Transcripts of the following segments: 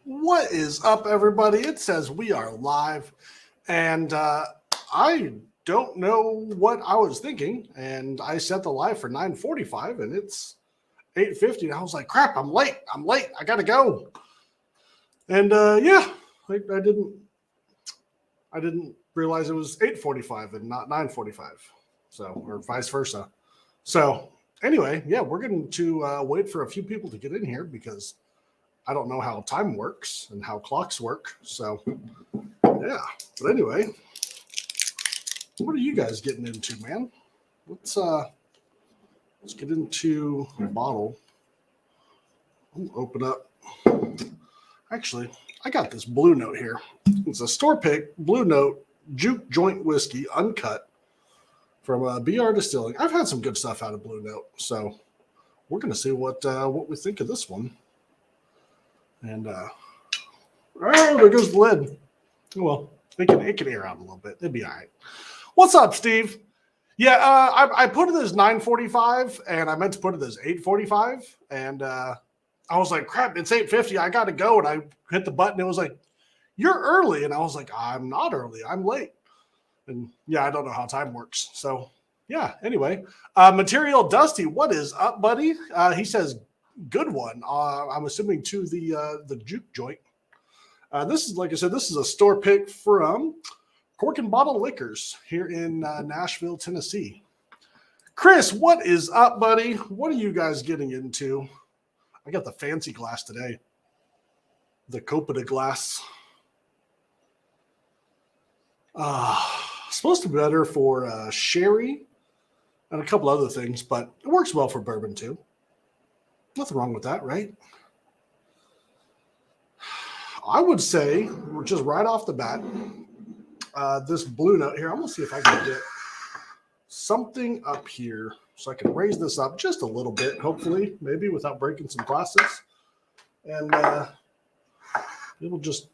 What is up, everybody? It says we are live, and I don't know what I was thinking, and I set the live for 9:45, and it's 8:50, and I was like, crap, I'm late, I gotta go. And yeah, I didn't realize it was 8:45 and not 9:45, so, or vice versa. So anyway, yeah, we're going to wait for a few people to get in here because I don't know how time works and how clocks work. So, yeah. But anyway, what are you guys getting into, man? Let's get into a bottle. I'll open up. Actually, I got this Blue Note here. It's a store pick Blue Note Juke Joint Whiskey, uncut, from BR Distilling. I've had some good stuff out of Blue Note, so we're going to see what we think of this one. And oh, there goes the lid. Well, it can air out a little bit. It'd be all right. What's up, Steve? Yeah, I put it as 9:45, and I meant to put it as 8:45, and I was like, crap, it's 8:50. I got to go, and I hit the button. It was like, you're early, and I was like, I'm not early. I'm late. And yeah, I don't know how time works. So yeah. Anyway, Material Dusty, what is up, buddy? He says, good one. I'm assuming to the juke joint. This is, like I said, this is a store pick from Cork and Bottle Liquors here in Nashville, Tennessee. Chris, what is up, buddy? What are you guys getting into? I got the fancy glass today, the Copita glass. Supposed to be better for sherry and a couple other things, but it works well for bourbon too. Nothing wrong with that, right? I would say, just right off the bat, this Blue Note here, I'm going to see if I can get something up here so I can raise this up just a little bit, hopefully, maybe without breaking some glasses. And it'll just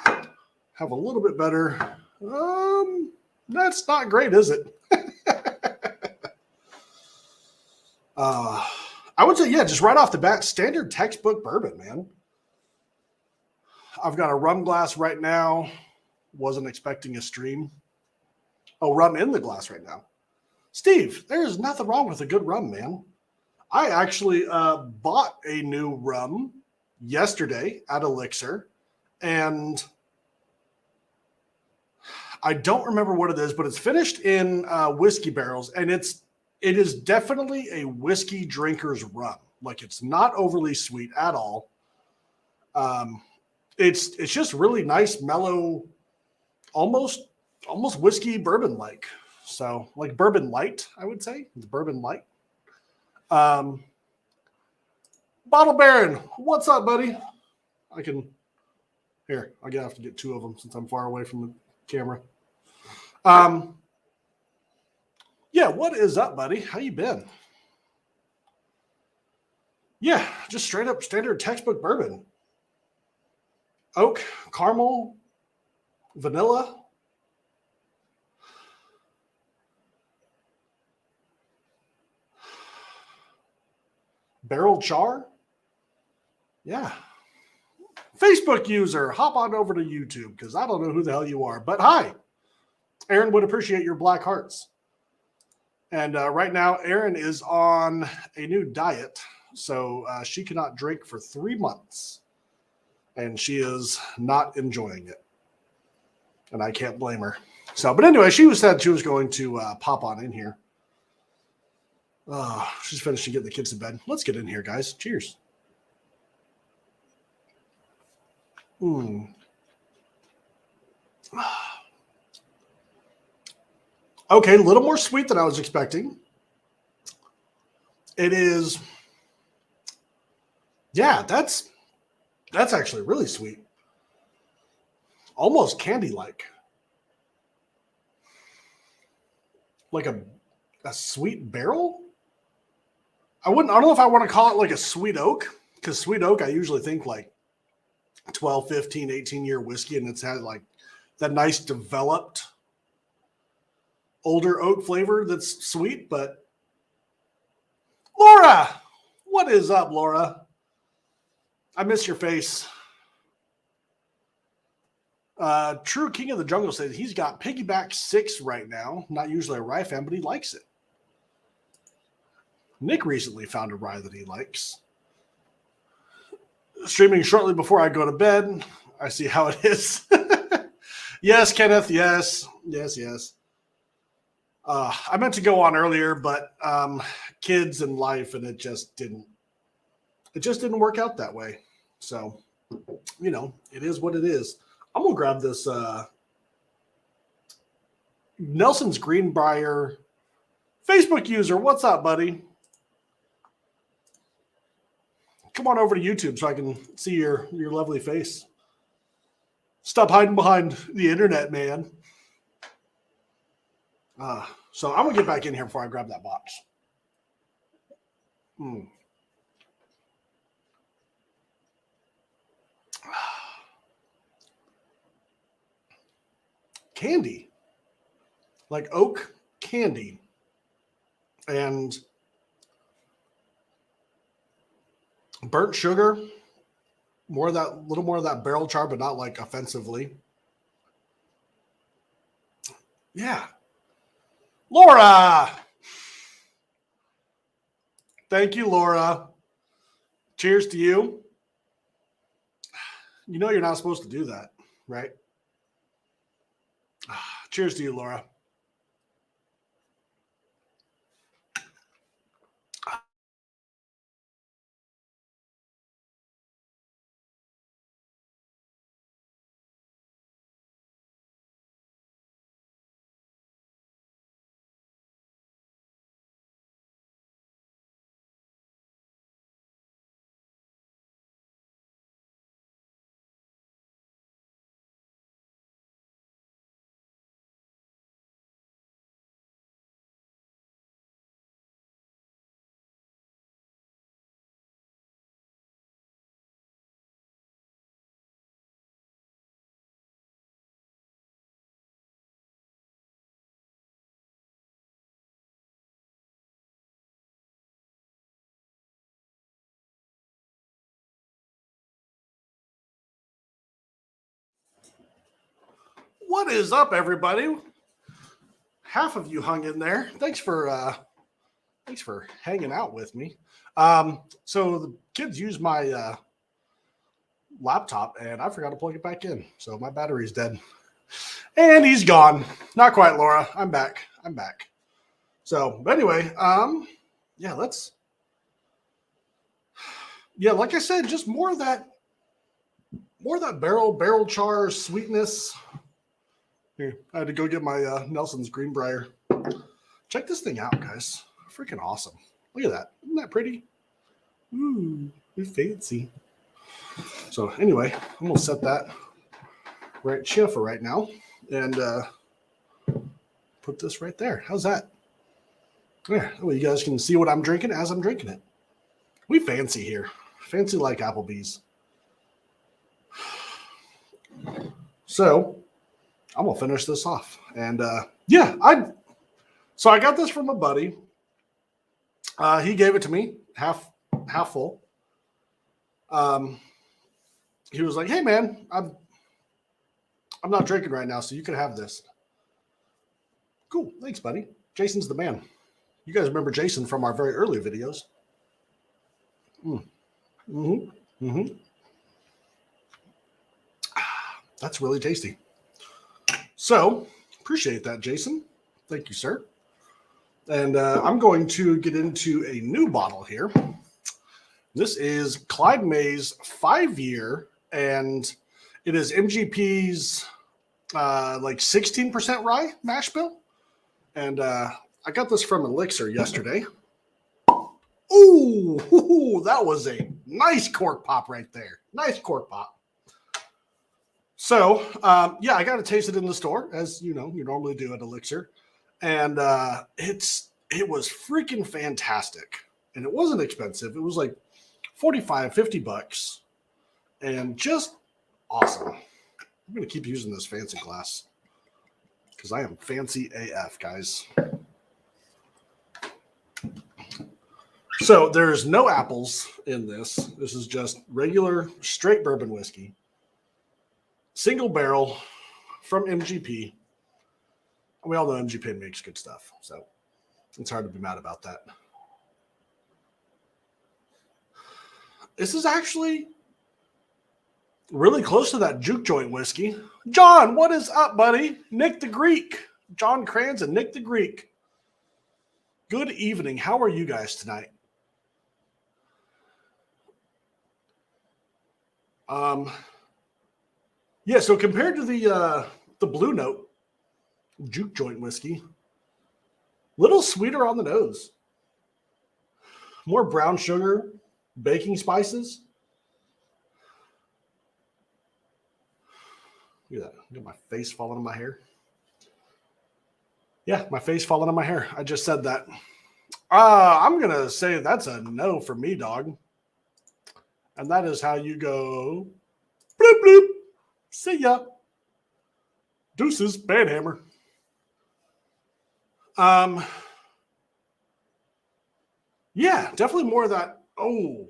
have a little bit better. That's not great, is it? I would say, yeah, just right off the bat, standard textbook bourbon, man. I've got a rum glass right now. Wasn't expecting a stream. Oh, rum in the glass right now. Steve, there's nothing wrong with a good rum, man. I actually bought a new rum yesterday at Elixir, and I don't remember what it is, but it's finished in whiskey barrels, and it is definitely a whiskey drinker's rum. Like, it's not overly sweet at all. It's just really nice, mellow, almost whiskey bourbon like. So like bourbon light, I would say. It's bourbon light. Bottle Baron, what's up, buddy? I'm gonna have to get two of them since I'm far away from the camera. Yeah, what is up, buddy? How you been? Yeah, just straight up standard textbook bourbon. Oak, caramel, vanilla. Barrel char. Yeah. Facebook user, hop on over to YouTube because I don't know who the hell you are. But hi, Aaron would appreciate your black hearts. And right now, Erin is on a new diet, so she cannot drink for 3 months, and she is not enjoying it. And I can't blame her. So, but anyway, she said she was going to pop on in here. She's finishing getting the kids to bed. Let's get in here, guys. Cheers. Okay, a little more sweet than I was expecting. It is, yeah, that's actually really sweet. Almost candy-like. Like a sweet barrel? I don't know if I want to call it like a sweet oak, because sweet oak, I usually think like 12, 15, 18-year whiskey, and it's had like that nice developed older oak flavor that's sweet. But Laura, what is up, Laura? I miss your face. True King of the Jungle says he's got Piggyback 6 right now. Not usually a rye fan, but he likes it. Nick recently found a rye that he likes. Streaming shortly before I go to bed. I see how it is. Yes, Kenneth. Yes. I meant to go on earlier, but kids and life, and it just didn't work out that way. So, it is what it is. I'm gonna grab this Nelson's Greenbrier Facebook user. What's up, buddy? Come on over to YouTube so I can see your lovely face. Stop hiding behind the internet, man. So I'm gonna get back in here before I grab that box. Candy, like oak candy, and burnt sugar. Little more of that barrel char, but not like offensively. Yeah. Laura. Thank you, Laura. Cheers to you. You know you're not supposed to do that, right? Cheers to you, Laura. What is up, everybody? Half of you hung in there. Thanks for hanging out with me. So the kids use my laptop, and I forgot to plug it back in. So my battery's dead. And he's gone. Not quite, Laura. I'm back. So, but anyway, like I said, just more of that barrel char sweetness. Here, I had to go get my Nelson's Greenbrier. Check this thing out, guys. Freaking awesome. Look at that. Isn't that pretty? Ooh, fancy. So anyway, I'm going to set that right here for right now and put this right there. How's that? Yeah, well, you guys can see what I'm drinking as I'm drinking it. We fancy here. Fancy like Applebee's. So I'm going to finish this off. And I got this from a buddy. He gave it to me half full. He was like, "Hey man, I'm not drinking right now, so you can have this." Cool, thanks, buddy. Jason's the man. You guys remember Jason from our very early videos? That's really tasty. So appreciate that, Jason. Thank you, sir. And I'm going to get into a new bottle here. This is Clyde May's 5-year, and it is MGP's like 16% rye mash bill. And I got this from Elixir yesterday. Ooh, that was a nice cork pop right there. Nice cork pop. So, I got to taste it in the store, as you know, you normally do at Elixir. And it was freaking fantastic. And it wasn't expensive. It was like $45-50 and just awesome. I'm going to keep using this fancy glass because I am fancy AF, guys. So there's no apples in this. This is just regular straight bourbon whiskey. single barrel from MGP. We all know MGP makes good stuff, so it's hard to be mad about that. This is actually really close to that juke joint whiskey. John, what is up, buddy? Nick the Greek. John Kranz and Nick the Greek. Good evening. How are you guys tonight? Yeah, so compared to the Blue Note juke joint whiskey, little sweeter on the nose. More brown sugar, baking spices. Look at that. Look at my face falling in my hair. Yeah, my face falling in my hair. I just said that. I'm going to say that's a no for me, dog. And that is how you go. Bloop, bloop. See ya. Deuces, bad hammer. Yeah, definitely more of that. Oh,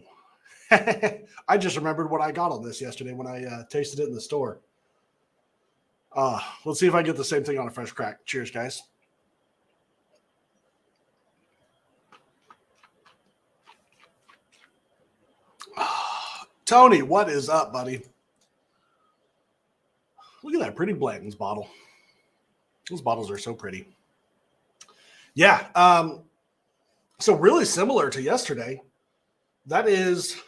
I just remembered what I got on this yesterday when I tasted it in the store. Let's see if I get the same thing on a fresh crack. Cheers, guys. Tony, what is up, buddy? Look at that pretty Blanton's bottle. Those bottles are so pretty. Yeah. So really similar to yesterday. That is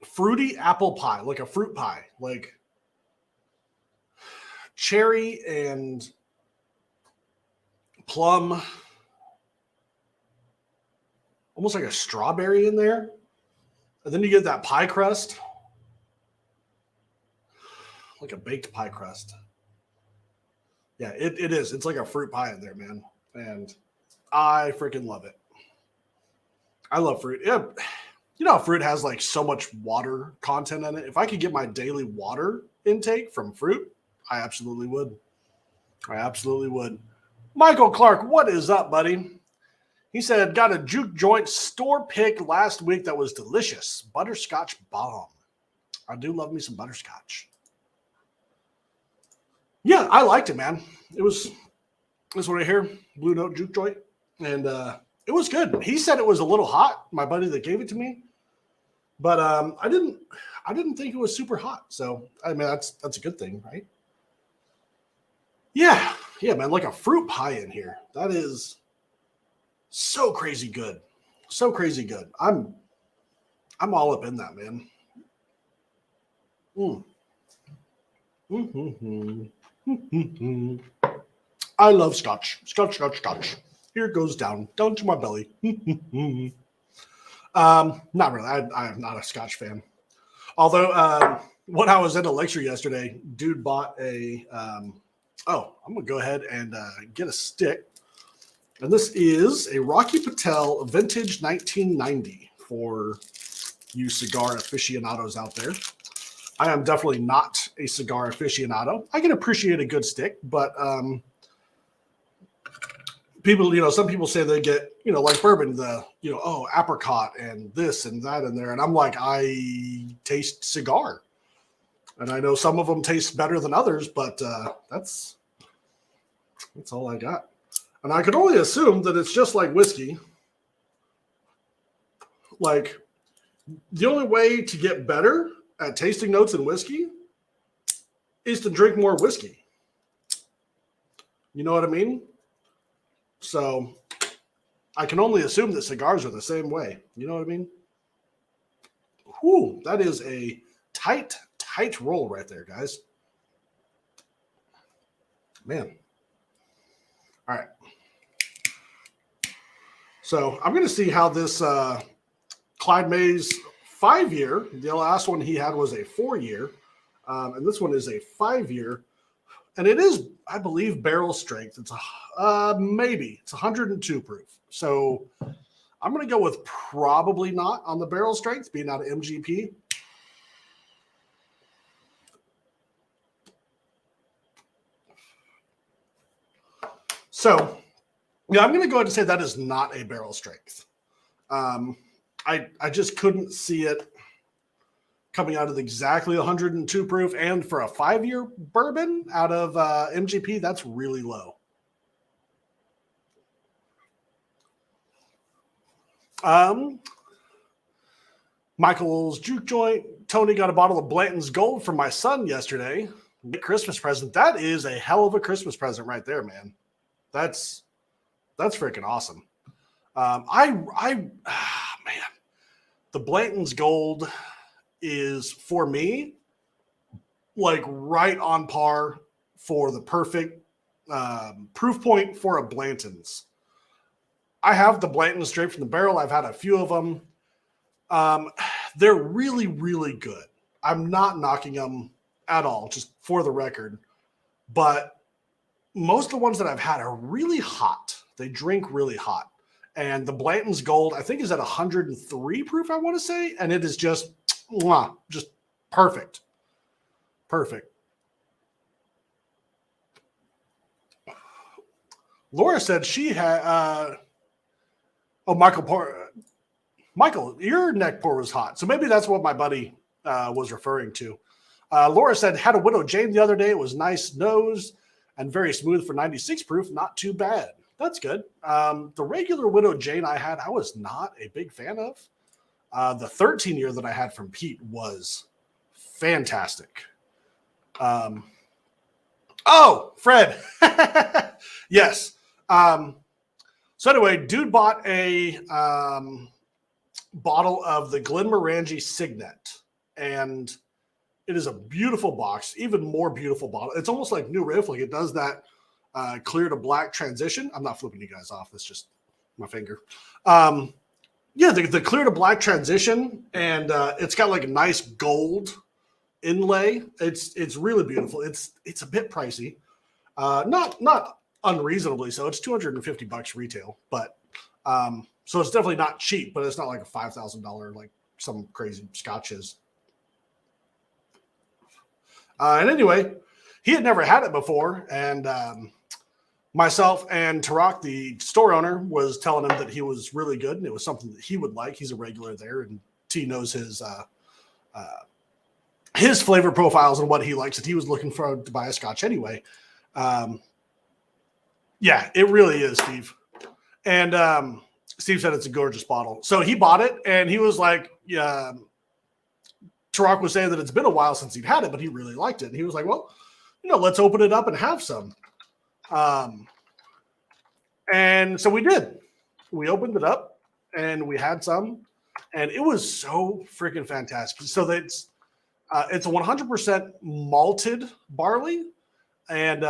fruity apple pie, like a fruit pie, like cherry and plum, almost like a strawberry in there. And then you get that pie crust, like a baked pie crust. Yeah, it is. It's like a fruit pie in there, man. And I freaking love it. I love fruit. Yeah. You know how fruit has like so much water content in it? If I could get my daily water intake from fruit, I absolutely would. I absolutely would. Michael Clark, what is up, buddy? He said, got a juke joint store pick last week that was delicious. Butterscotch bomb. I do love me some butterscotch. Yeah, I liked it, man. It was this one right here, Blue Note juke joint. And it was good. He said it was a little hot, my buddy that gave it to me. But I didn't think it was super hot. So I mean that's a good thing, right? Yeah, man, like a fruit pie in here. That is so crazy good. So crazy good. I'm all up in that, man. I love scotch. Scotch. Here it goes down to my belly. Not really. I'm not a scotch fan. Although when I was at a lecture yesterday, dude bought a I'm gonna go ahead and get a stick. And this is a Rocky Patel Vintage 1990 for you cigar aficionados out there. I am definitely not a cigar aficionado. I can appreciate a good stick, but people, some people say they get, like bourbon, apricot and this and that in there. And I'm like, I taste cigar. And I know some of them taste better than others, but that's all I got. And I could only assume that it's just like whiskey. Like, the only way to get better at tasting notes in whiskey is to drink more whiskey. You know what I mean? So I can only assume that cigars are the same way. You know what I mean? Whew, that is a tight roll right there, guys. Man. All right. So I'm going to see how this Clyde Mays 5-year, the last one he had was a 4-year, and this one is a 5-year, and it is, I believe, barrel strength. It's maybe it's 102 proof. So I'm going to go with probably not on the barrel strength, being out of MGP. So, yeah, I'm going to go ahead and say that is not a barrel strength. I just couldn't see it coming out of exactly 102 proof, and for a 5-year bourbon out of MGP, that's really low. Michael's Juke Joint. Tony got a bottle of Blanton's Gold for my son yesterday. Christmas present. That is a hell of a Christmas present right there, man. That's freaking awesome. Man, the Blanton's Gold is, for me, like right on par for the perfect proof point for a Blanton's. I have the Blanton's straight from the barrel. I've had a few of them. They're really, really good. I'm not knocking them at all, just for the record. But most of the ones that I've had are really hot. They drink really hot. And the Blanton's Gold, I think, is at 103 proof, I want to say. And it is just perfect. Perfect. Laura said she had... Michael, your neck pour was hot. So maybe that's what my buddy was referring to. Laura said, had a Widow Jane the other day. It was nice nose and very smooth for 96 proof. Not too bad. That's good. The regular Widow Jane I had, I was not a big fan of. The 13-year that I had from Pete was fantastic. Fred. Yes. So anyway, dude bought a bottle of the Glenmorangie Signet, and it is a beautiful box, even more beautiful bottle. It's almost like New Riff, like it does that clear to black transition. I'm not flipping you guys off. That's just my finger. The clear to black transition, and it's got like a nice gold inlay. It's really beautiful. It's a bit pricey, not unreasonably so. It's $250 retail, but so it's definitely not cheap, but it's not like a $5,000 like some crazy Scotch is. And anyway, he had never had it before, and myself and Tarak, the store owner, was telling him that he was really good and it was something that he would like. He's a regular there, and T knows his flavor profiles and what he likes, and he was looking to buy a Scotch anyway. Yeah, it really is, Steve. And Steve said it's a gorgeous bottle. So he bought it, and he was like, yeah, Tarak was saying that it's been a while since he'd had it, but he really liked it. And he was like, well, let's open it up and have some. And so we did. We opened it up, and we had some, and it was so freaking fantastic. So it's a 100% malted barley, and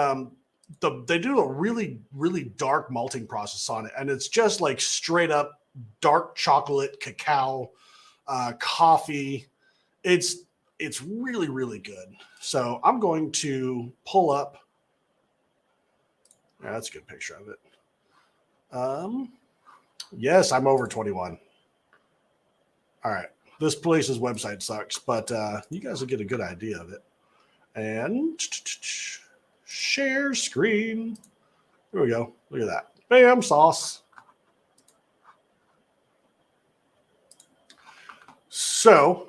they do a really, really dark malting process on it. And it's just like straight up dark chocolate, cacao, coffee. It's really, really good. So I'm going to pull up. Yeah, that's a good picture of it. Yes, I'm over 21. All right. This place's website sucks, but you guys will get a good idea of it. And share screen. Here we go. Look at that. Bam, sauce. So,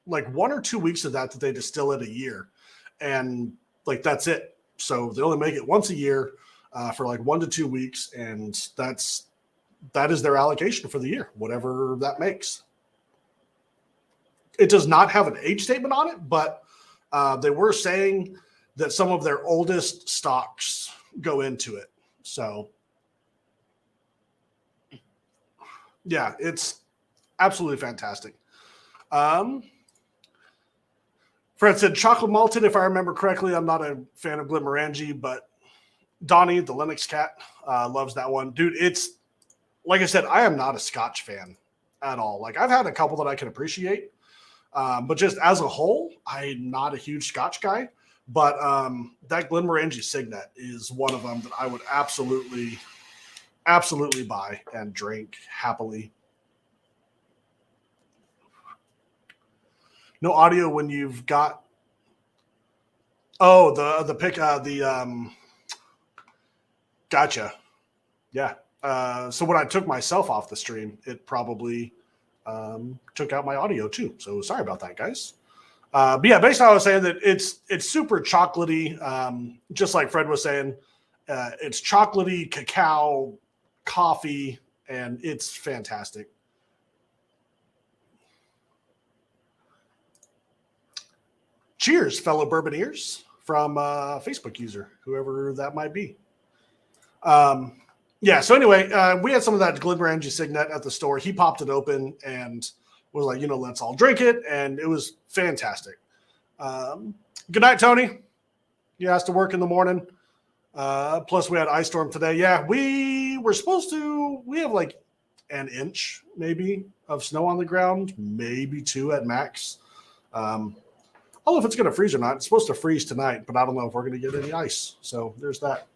like 1 or 2 weeks of that they distill it a year, and like that's it. So they only make it once a year for like 1 to 2 weeks, and that is their allocation for the year, whatever that makes. It does not have an age statement on it, but they were saying that some of their oldest stocks go into it. So yeah, it's absolutely fantastic. Fred said chocolate malted, if I remember correctly. I'm not a fan of Glenmorangie, but Donnie, the Lennox cat, loves that one. Dude, it's, like I said, I am not a Scotch fan at all. Like, I've had a couple that I can appreciate, but just as a whole, I'm not a huge Scotch guy. But that Glenmorangie Signet is one of them that I would absolutely buy and drink happily. No audio when you've got. Oh, the pick gotcha. Yeah. So when I took myself off the stream, it probably took out my audio too. So sorry about that, guys. But yeah, basically I was saying that it's super chocolatey, just like Fred was saying. It's chocolatey, cacao, coffee, and it's fantastic. Cheers, fellow Bourboneers, from Facebook user, whoever that might be. Yeah, so anyway, we had some of that Glenmorangie Signet at the store. He popped it open and was like, let's all drink it. And it was fantastic. Good night, Tony. You has to work in the morning. Plus, we had ice storm today. Yeah, we have like an inch maybe of snow on the ground, maybe 2 at max. I don't know if it's going to freeze or not. It's supposed to freeze tonight, but I don't know if we're going to get any ice. So there's that.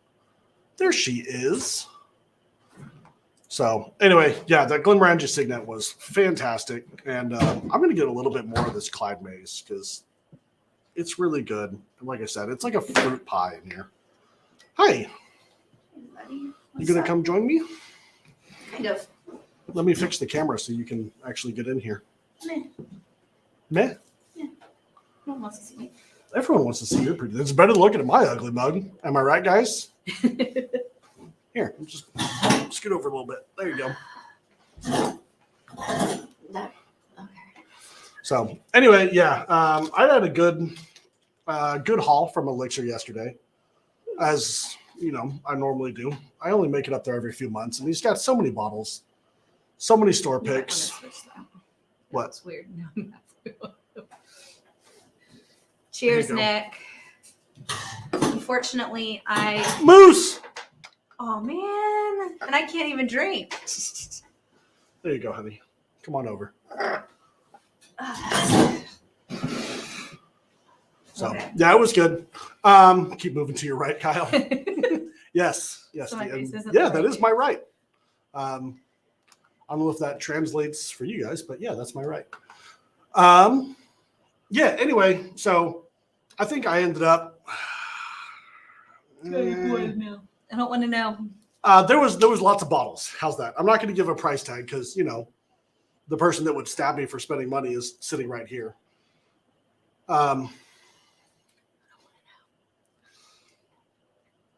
There she is. So anyway, yeah, that Glenmorangie Signet was fantastic. And I'm going to get a little bit more of this Clyde Mays because it's really good. And like I said, it's like a fruit pie in here. Hi. Hey, buddy. You going to come join me? Kind of. Let me fix the camera so you can actually get in here. Meh. Meh? Yeah. No one wants to see me. Everyone wants to see your pretty. It's better than looking at my ugly mug. Am I right, guys? Here, just scoot over a little bit. There you go. Okay. So anyway, yeah, I had a good haul from Elixir yesterday, as I normally do. I only make it up there every few months, and he's got so many bottles, so many store picks. What? That's weird. No, cheers, Nick. Unfortunately, Moose. Oh man, and I can't even drink. There you go, honey. Come on over. So Okay. yeah, it was good. Keep moving to your right, Kyle. Yes. So my face isn't Yeah, the that right is my right. I don't know if that translates for you guys, but yeah, that's my right. Yeah. Anyway, so I think I ended up. I don't want to know. There was lots of bottles. How's that? I'm not going to give a price tag because the person that would stab me for spending money is sitting right here.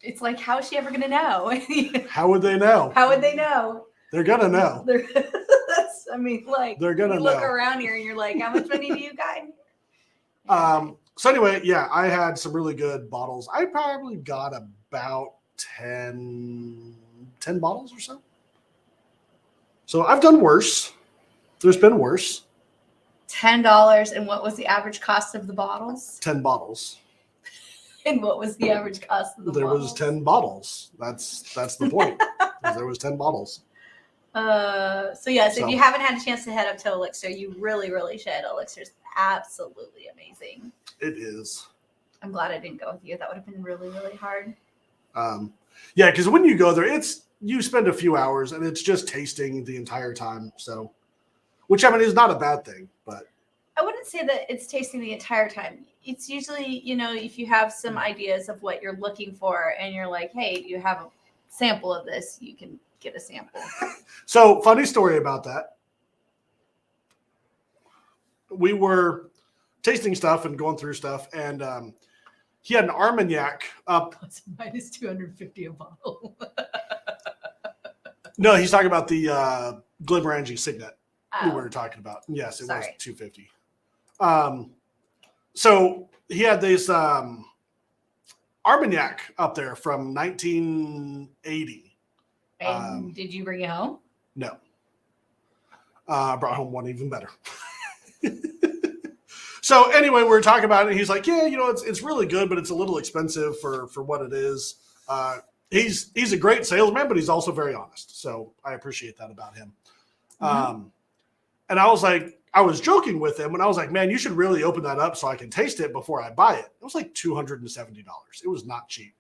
It's like, how is she ever going to know? How would they know? How would they know? They're gonna know. They're gonna know. look around here and you're like, how much money do you got? So anyway, yeah, I had some really good bottles. I probably got about 10 bottles or so. So I've done worse. There's been worse. $10. And what was the average cost of the bottles? 10 bottles. And what was the average cost of the bottles? There was 10 bottles. That's the point. There was 10 bottles. So if you haven't had a chance to head up to Elixir, you really, really should. Elixir's absolutely amazing. It is. I'm glad I didn't go with you. That would have been really, really hard. Yeah, because when you go there, you spend a few hours and it's just tasting the entire time. So, which I mean is not a bad thing, but I wouldn't say that it's tasting the entire time. It's usually, if you have some ideas of what you're looking for and you're like, hey, do you have a sample of this? You can get a sample. So, funny story about that. We were tasting stuff and going through stuff, and he had an Armagnac up. Plus minus 250 a bottle. No, he's talking about the Glenmorangie Signet we were talking about. Yes, it was 250. So he had this Armagnac up there from 1980. And did you bring it home? No. I brought home one even better. So anyway, we were talking about it, and he's like, yeah, it's really good, but it's a little expensive for what it is. He's a great salesman, but he's also very honest. So I appreciate that about him. Mm-hmm. And I was like, I was joking with him and I was like, man, you should really open that up so I can taste it before I buy it. It was like $270. It was not cheap.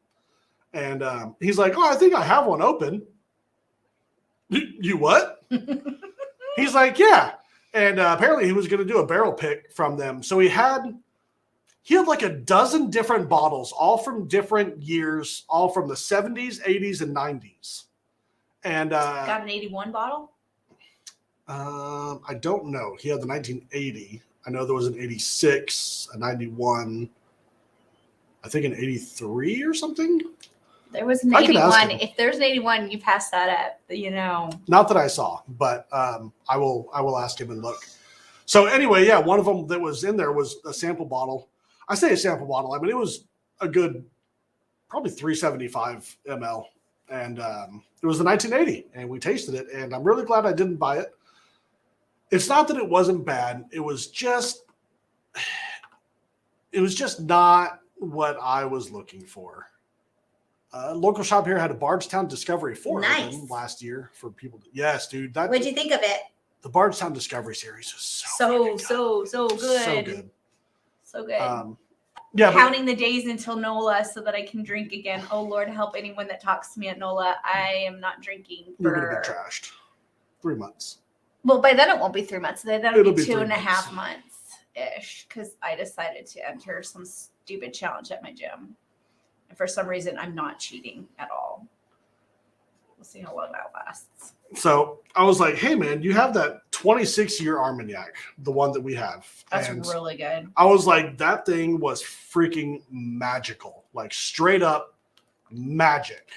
And he's like, oh, I think I have one open. You what? He's like, yeah. And apparently he was going to do a barrel pick from them. So he had like a dozen different bottles, all from different years, all from the 70s, 80s, and 90s. And got an 81 bottle? I don't know. He had the 1980. I know there was an 86, a 91, I think an 83 or something. There was an 81. If there's an 81, you pass that up, you know. Not that I saw, but I will ask him and look. So anyway, yeah, one of them that was in there was a sample bottle. I say a sample bottle. I mean, it was a good, probably 375 ml. And it was the 1980, and we tasted it, and I'm really glad I didn't buy it. It's not that it wasn't bad. It was just not what I was looking for. Local shop here had a Bardstown Discovery 4 open last year for people. Yes, dude. What'd you think of it? The Bardstown Discovery series is so good. So good. So good. Yeah, counting the days until NOLA so that I can drink again. Oh Lord, help anyone that talks to me at NOLA. I am not drinking for. You're gonna get trashed. 3 months. Well, by then it won't be 3 months. That'll be 2.5 months ish. Because I decided to enter some stupid challenge at my gym, and for some reason I'm not cheating at all. We'll see how long that lasts. So I was like, hey man, you have that 26-year Armagnac, the one that we have. That's really good. I was like, that thing was freaking magical, like straight up magic.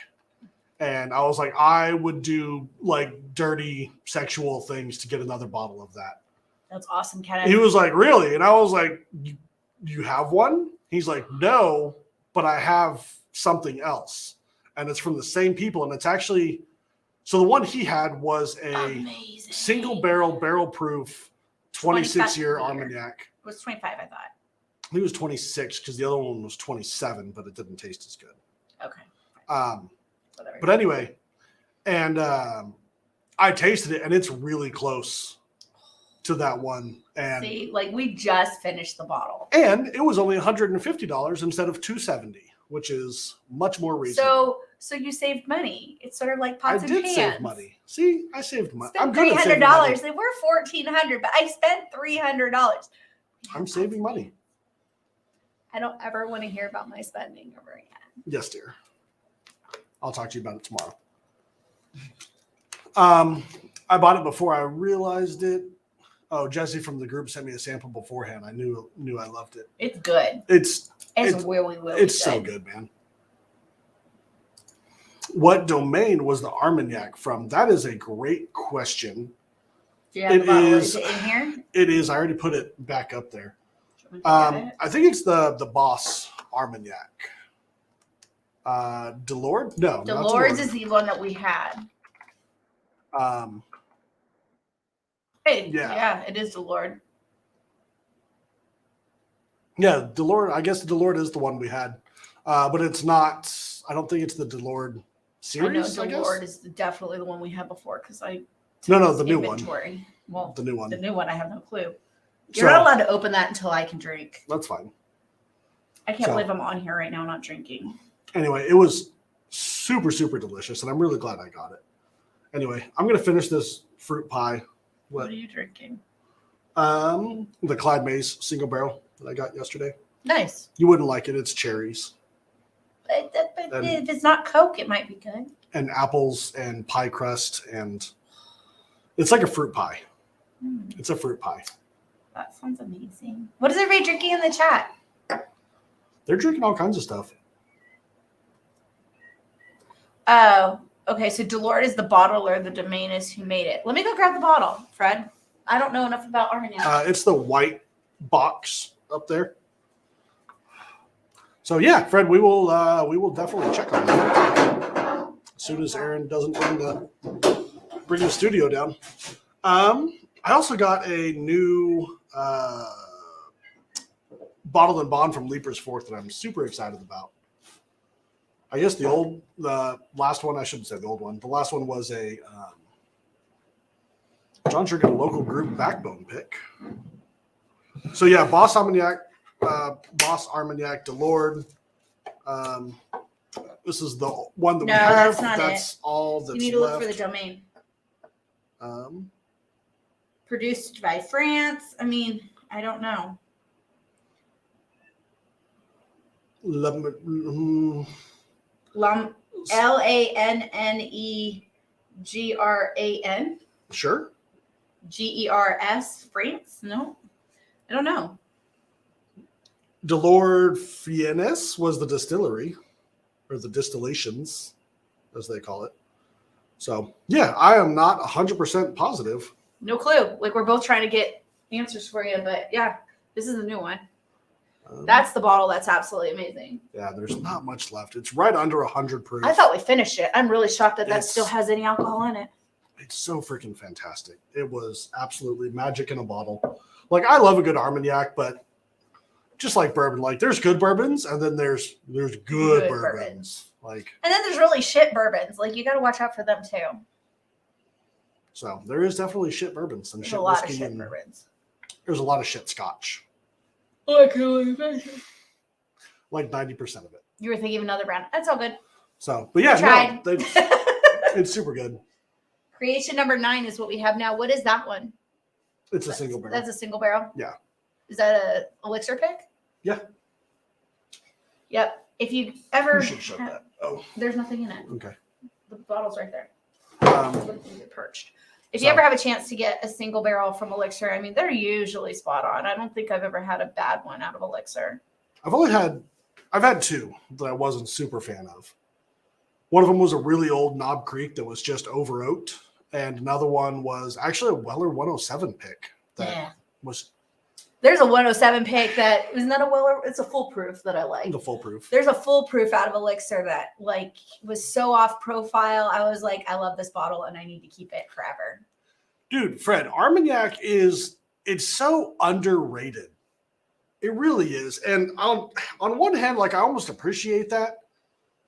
And I was like, I would do like dirty sexual things to get another bottle of that. That's awesome, Kenneth. He was like, really? And I was like, you have one? He's like, no, but I have something else. And it's from the same people. And it's actually, so the one he had was a single barrel proof 26-year Armagnac. It was 25, I thought. I think it was 26 because the other one was 27, but it didn't taste as good. Okay. But anyway, and I tasted it, and it's really close to that one. And see, like we just finished the bottle, and it was only $150 instead of $270, which is much more reasonable. So you saved money. It's sort of like pots and pans. I did save money. See, I saved money. I'm good at saving money. They were $1,400, but I spent $300. I'm saving money. I don't ever want to hear about my spending ever again. Yes, dear. I'll talk to you about it tomorrow. I bought it before I realized it. Oh, Jesse from the group sent me a sample beforehand. I knew I loved it. It's good. It's really it's good. So good, man. What domain was the Armagnac from? That is a great question. Do you have the bottle? Is it in here? It is. I already put it back up there. I think it's the Boss Armagnac. Delord? No. Delord's is the one that we had. Yeah, it is Delord. Yeah, Delord. I guess Delord is the one we had, but it's not. I don't think it's the Delord series. I know Delord is definitely the one we had before because I. No, the new one. Well, the new one. The new one. I have no clue. You're not allowed to open that until I can drink. That's fine. I can't believe I'm on here right now not drinking. Anyway, it was super, super delicious, and I'm really glad I got it. Anyway, I'm going to finish this fruit pie. What are you drinking? The Clyde Mays single barrel that I got yesterday. Nice. You wouldn't like it. It's cherries. But if it's not Coke, it might be good. And apples and pie crust, and it's like a fruit pie. It's a fruit pie. That sounds amazing. What is everybody drinking in the chat? They're drinking all kinds of stuff. Oh, okay. So Delord is the bottler. The domain is who made it. Let me go grab the bottle, Fred. I don't know enough about Armagnac. It's the white box up there. So yeah, Fred, we will definitely check on that as soon as Aaron doesn't bring the studio down. I also got a new bottled and bond from Leaper's Fourth that I'm super excited about. I guess the last one, I shouldn't say the old one. The last one was a John's drinking a local group Backbone pick. So yeah, Boss Armagnac, Delord. This is the one that we have. That's not that's it. all that's You need to left. look for the domain. Um, Produced by France. I mean, I don't know. LANNEGRAN. Sure. GERS. France? No, I don't know. Delord Fiennes was the distillery, or the distillations, as they call it. So yeah, I am not 100% positive. No clue. Like we're both trying to get answers for you, but yeah, this is a new one. That's the bottle. That's absolutely amazing. Yeah, there's not much left. It's right under 100 proof. I thought we finished it. I'm really shocked that still has any alcohol in it. It's so freaking fantastic. It was absolutely magic in a bottle. Like I love a good Armagnac, but just like bourbon, like there's good bourbons and then there's good bourbons. Like, and then there's really shit bourbons. Like you got to watch out for them too. So there is definitely shit bourbons and There's shit a lot whiskey of shit and bourbons. there's a lot of shit scotch. Oh, I can only imagine. Like 90% of it. You were thinking of another brand. That's all good. So, but yeah, tried. no, it's super good. Creation number 9 is what we have now. What is that one? It's a single barrel. That's a single barrel? Yeah. Is that a elixir pick? Yeah. Yep. If you ever... You should shut that. Oh. There's nothing in it. Okay. The bottle's right there. Perched. If you ever have a chance to get a single barrel from Elixir, I mean, they're usually spot on. I don't think I've ever had a bad one out of Elixir. I've had 2 that I wasn't super fan of. One of them was a really old Knob Creek that was just over oaked, and another one was actually a Weller 107 pick that was. There's a 107 pick that isn't that a Weller? It's a foolproof that I like. The foolproof. There's a foolproof out of Elixir that like was so off profile. I was like, I love this bottle and I need to keep it forever. Dude, Fred, Armagnac it's so underrated. It really is. And on one hand, like I almost appreciate that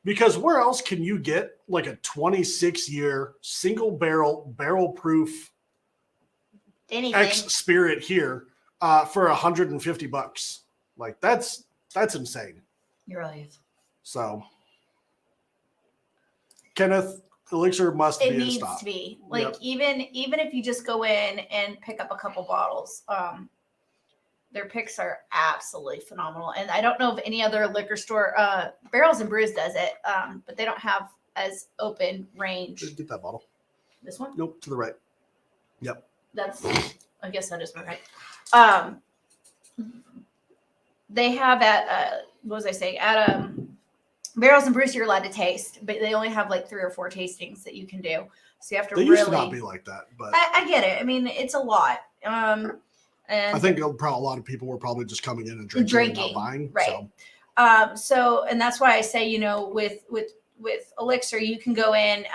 because where else can you get like a 26-year single barrel proof X Spirit here for $150? Like that's insane. You're right. So Kenneth, Elixir must be a stop. It needs to be. Like even if you just go in and pick up a couple bottles, their picks are absolutely phenomenal. And I don't know of any other liquor store. Barrels and Brews does it, but they don't have as open range. Just get that bottle. This one? Nope, to the right. Yep. I guess that is my right. They have at what was I saying? At Barrels and Brews, you're allowed to taste, but they only have like 3 or 4 tastings that you can do. So you have to They used to not be like that, but I get it. I mean, it's a lot. And I think a lot of people were probably just coming in and drinking. And not buying. Right. So, and that's why I say, you know, with Elixir, you can go in,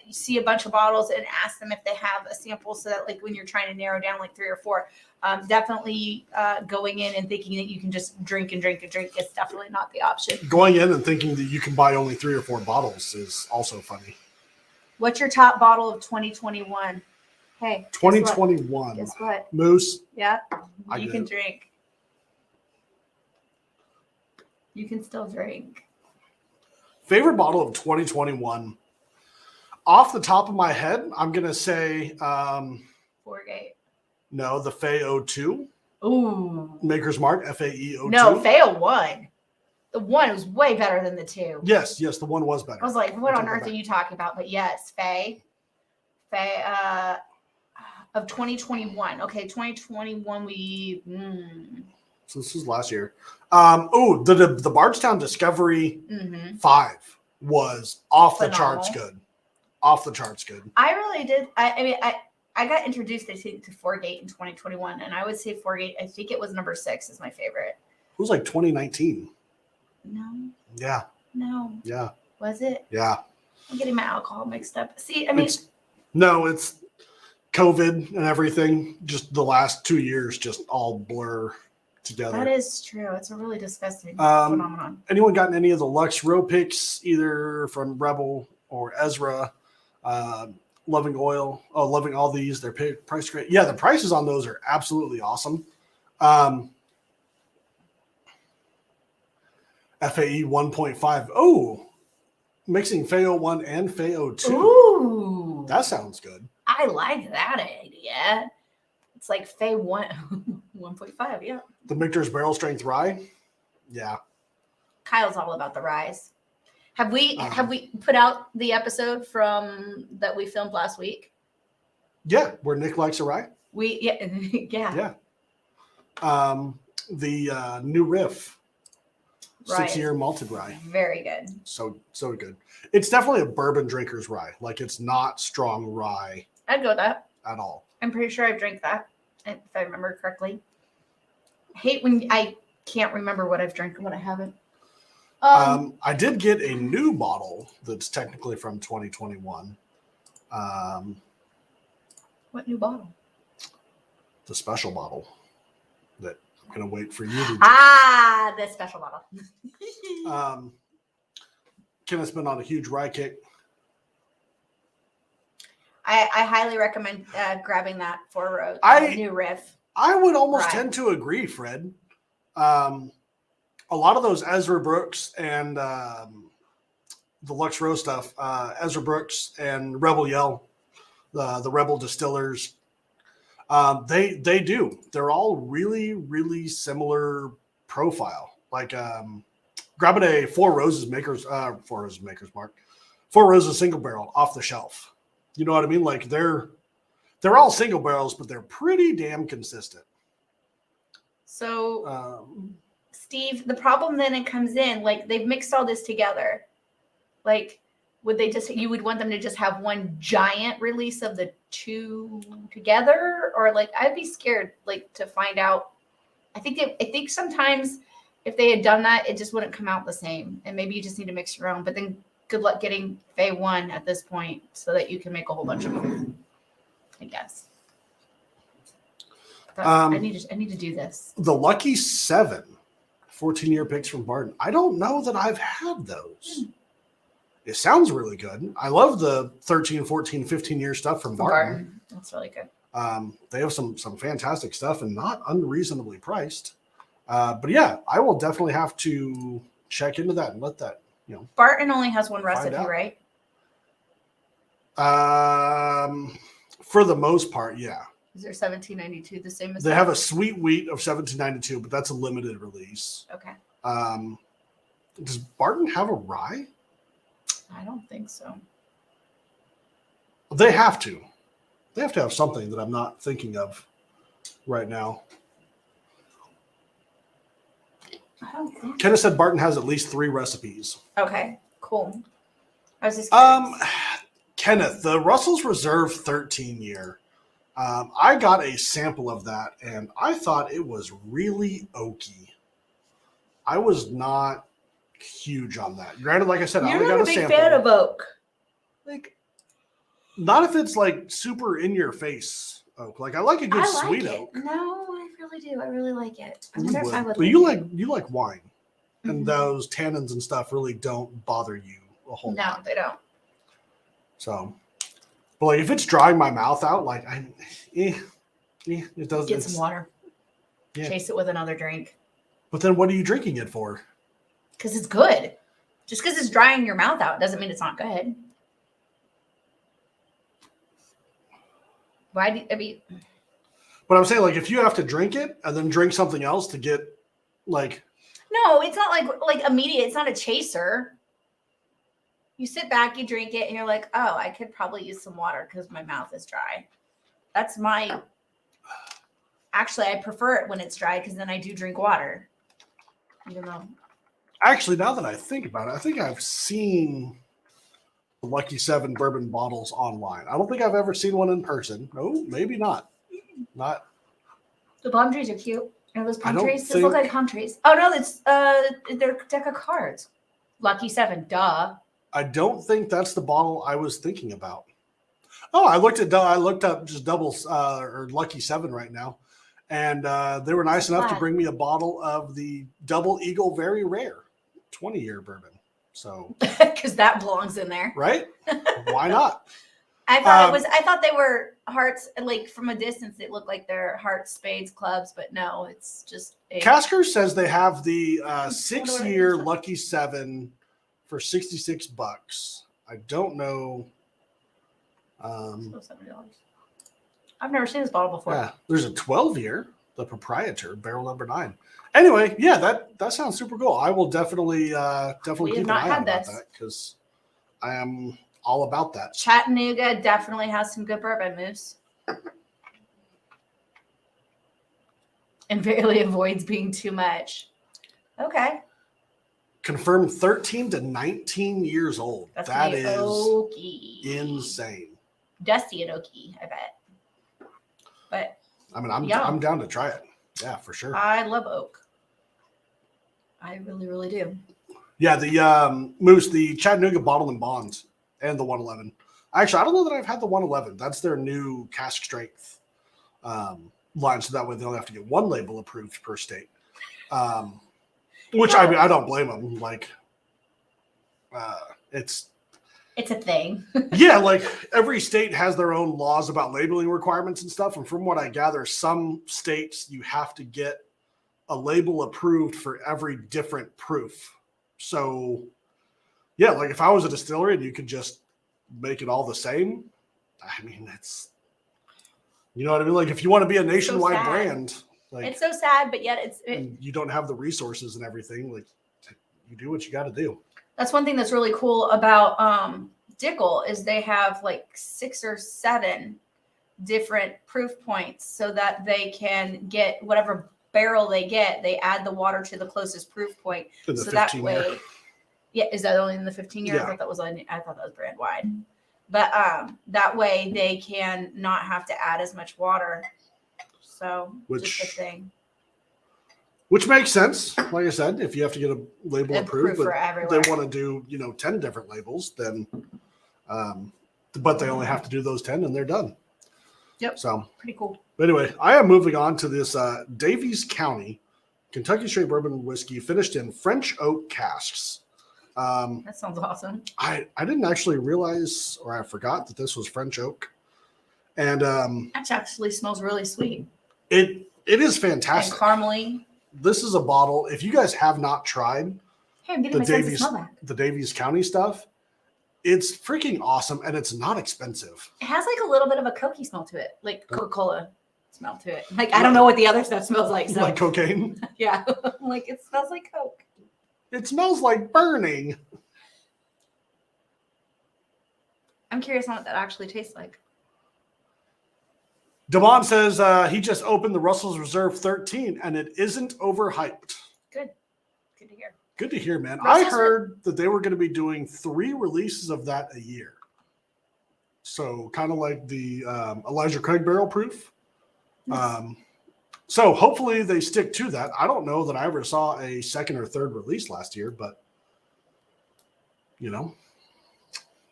you see a bunch of bottles and ask them if they have a sample so that like when you're trying to narrow down like 3 or 4, definitely going in and thinking that you can just drink is definitely not the option. Going in and thinking that you can buy only 3 or 4 bottles is also funny. What's your top bottle of 2021? Hey, 2021. Guess what? Moose. Yeah, you can drink. You can still drink. Favorite bottle of 2021. Off the top of my head, I'm gonna say Forgate. No, the Fay 02. Ooh. Maker's Mark, FAE 02. No, Fay 01. The 1 was way better than the 2. Yes, the 1 was better. I was like, what on earth are you talking about? But yes, Fay of 2021. Okay, 2021 So this was last year. The Bardstown Discovery 5 was off the charts good. Off the charts good. I really did. I mean, I got introduced, I think, to Forgate in 2021, and I would say Forgate, I think it was number 6 is my favorite. It was like 2019. No. Yeah. No. Yeah. Was it? Yeah. I'm getting my alcohol mixed up. See, I mean. It's COVID and everything. Just the last 2 years just all blur together. That is true. It's a really disgusting phenomenon. Anyone gotten any of the Lux Row picks, either from Rebel or Ezra? Loving oil. Oh, loving all these. They're price great. Yeah, the prices on those are absolutely awesome. FAE 1.5. Oh, mixing FAO 1 and FAO 2. Ooh, That sounds good. I like that idea. It's like Fay 1.5, yeah. The Michter's barrel strength rye. Yeah. Kyle's all about the ryes. Have we put out the episode from that we filmed last week? Yeah, where Nick likes a rye. Yeah. The new riff. Right. 6-year malted rye. Very good. So good. It's definitely a bourbon drinker's rye. Like it's not strong rye I'd go with that. at all. I'm pretty sure I've drank that, if I remember correctly. I hate when I can't remember what I've drank and what I haven't. I did get a new bottle that's technically from 2021. What new bottle? The special bottle that I'm going to wait for you to do. The special bottle. Kenneth's been on a huge rye kick. I highly recommend grabbing that for a new riff. I would almost Rye. tend to agree, Fred. A lot of those Ezra Brooks and the Lux Row stuff, Ezra Brooks and Rebel Yell, the Rebel Distillers, they do. They're all really, really similar profile. Like grabbing a Four Roses Maker's single barrel off the shelf. You know what I mean? Like they're all single barrels, but they're pretty damn consistent. So, Steve, the problem then it comes in, like they've mixed all this together. Like, you would want them to just have one giant release of the two together? Or like, I'd be scared, like, to find out. I think sometimes if they had done that, it just wouldn't come out the same. And maybe you just need to mix your own. But then good luck getting Fay 1 at this point so that you can make a whole bunch of them, I guess. I need to do this. The Lucky 7, 14-year picks from Bourbon. I don't know that I've had those. It sounds really good. I love the 13, 14, 15-year stuff from Bourbon. That's really good. They have some fantastic stuff and not unreasonably priced. But yeah, I will definitely have to check into that and let that, Barton only has one recipe, right? For the most part, yeah. Is there 1792 the same as They that? have a sweet wheat of 1792, but that's a limited release. Okay. Does Barton have a rye? I don't think so. They have to. They have to have something that I'm not thinking of right now. I don't think. Kenneth said Barton has at least 3 recipes. Okay, cool. I was just curious. Kenneth, the Russell's Reserve 13-year. I got a sample of that, and I thought it was really oaky. I was not huge on that. Granted, like I said, I only got a sample. You're not a big fan of oak. Like, not if it's like super in your face oak. Like I like a good sweet oak. No, I really do. I really like it. I wonder if I would. But you like wine, and those tannins and stuff really don't bother you a whole lot. No, they don't. So, but like if it's drying my mouth out, like it does. Get some water. Yeah. Chase it with another drink. But then, what are you drinking it for? Because it's good. Just because it's drying your mouth out doesn't mean it's not good. But I'm saying, like, if you have to drink it and then drink something else to get, like. No, it's not like immediate. It's not a chaser. You sit back, you drink it, and you're like, oh, I could probably use some water because my mouth is dry. That's my. Actually, I prefer it when it's dry because then I do drink water. Even though. Actually, now that I think about it, I think I've seen the Lucky 7 bourbon bottles online. I don't think I've ever seen one in person. No, maybe not. Not. The palm trees are cute. Are those palm trees? Think... Those look like palm trees. Oh no, it's they're deck of cards. Lucky 7, duh. I don't think that's the bottle I was thinking about. Oh, I looked up just doubles or Lucky 7 right now, and they were nice enough to bring me a bottle of the Double Eagle Very Rare 20-year bourbon. So because that belongs in there, right? Why not? I thought I thought they were hearts. Like from a distance, it looked like they're hearts, spades, clubs, but no, it's just. Casker says they have the what 6-year it is. Lucky 7 for $66. I don't know. So $70. I've never seen this bottle before. Yeah, there's a 12-year, the proprietor, barrel number 9. Anyway, yeah, that sounds super cool. I will definitely keep an eye on about that because I am all about that. Chattanooga definitely has some good bourbon, Moose. And barely avoids being too much. Okay. Confirmed 13 to 19 years old. That is oaky. Insane. Dusty and oaky, I bet. But I mean, I'm down to try it. Yeah, for sure. I love oak. I really, really do. Yeah, the Moose, the Chattanooga Bottle and Bond, and the 111. Actually, I don't know that I've had the 111. That's their new cask strength line, so that way they only have to get one label approved per state. Which I mean, I don't blame them. Like, it's a thing. Yeah, like every state has their own laws about labeling requirements and stuff. And from what I gather, some states you have to get a label approved for every different proof. So, yeah, like if I was a distillery and you could just make it all the same, I mean, it's, you know what I mean? Like if you want to be a nationwide brand, like it's so sad, but yet you don't have the resources and everything. Like you do what you got to do. That's one thing that's really cool about Dickel is they have like 6 or 7 different proof points so that they can get whatever barrel they get. They add the water to the closest proof point. So that way, yeah, is that only in the 15 years? Yeah. I thought that was brand wide. But that way they can not have to add as much water. So just a thing. Which makes sense. Like I said, if you have to get a label approved, but they want to do, 10 different labels, then, but they only have to do those 10 and they're done. Yep. So pretty cool. But anyway, I am moving on to this Davies County Kentucky Straight Bourbon Whiskey finished in French oak casks. That sounds awesome. I didn't actually realize, or I forgot that this was French oak. And that actually smells really sweet. It is fantastic. And caramely. This is a bottle. If you guys have not tried the Davies County stuff, it's freaking awesome and it's not expensive. It has like a little bit of a cokey smell to it, like Coca-Cola smell to it. Like I don't know what the other stuff smells like. So. Like cocaine? Yeah, like it smells like Coke. It smells like burning. I'm curious on what that actually tastes like. Devon says he just opened the Russell's Reserve 13 and it isn't overhyped. Good. Good to hear. Good to hear, man. I heard that they were going to be doing 3 releases of that a year. So kind of like the Elijah Craig barrel proof. Nice. So hopefully they stick to that. I don't know that I ever saw a 2nd or 3rd release last year, but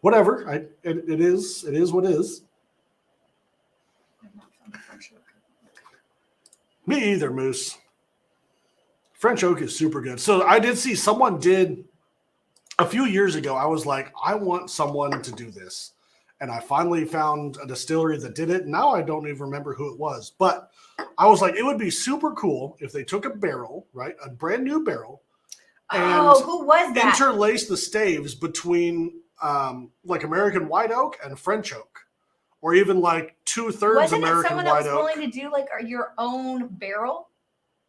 whatever. It is what it is. Me either, Moose. French oak is super good. So I did see someone did a few years ago. I was like, I want someone to do this. And I finally found a distillery that did it. Now I don't even remember who it was. But I was like, it would be super cool if they took a barrel, right? A brand new barrel. And who was that? Interlace the staves between like American white oak and French oak. Or even like 2/3 American white oak. Wasn't it someone that was willing to do like your own barrel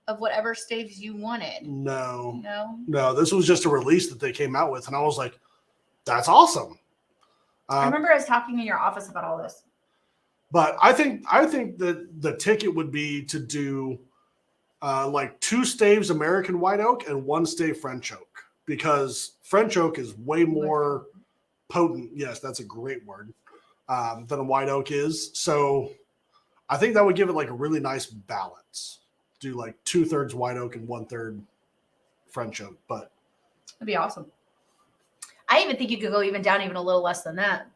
of whatever staves you wanted? No. This was just a release that they came out with, and I was like, "That's awesome." I remember I was talking in your office about all this. But I think that the ticket would be to do like 2 staves American white oak and 1 stave French oak, because French oak is way more potent. Yes, that's a great word. Than a white oak is. So I think that would give it like a really nice balance. Do like 2/3 white oak and 1/3 French oak. But that'd be awesome. I even think you could go even down even a little less than that.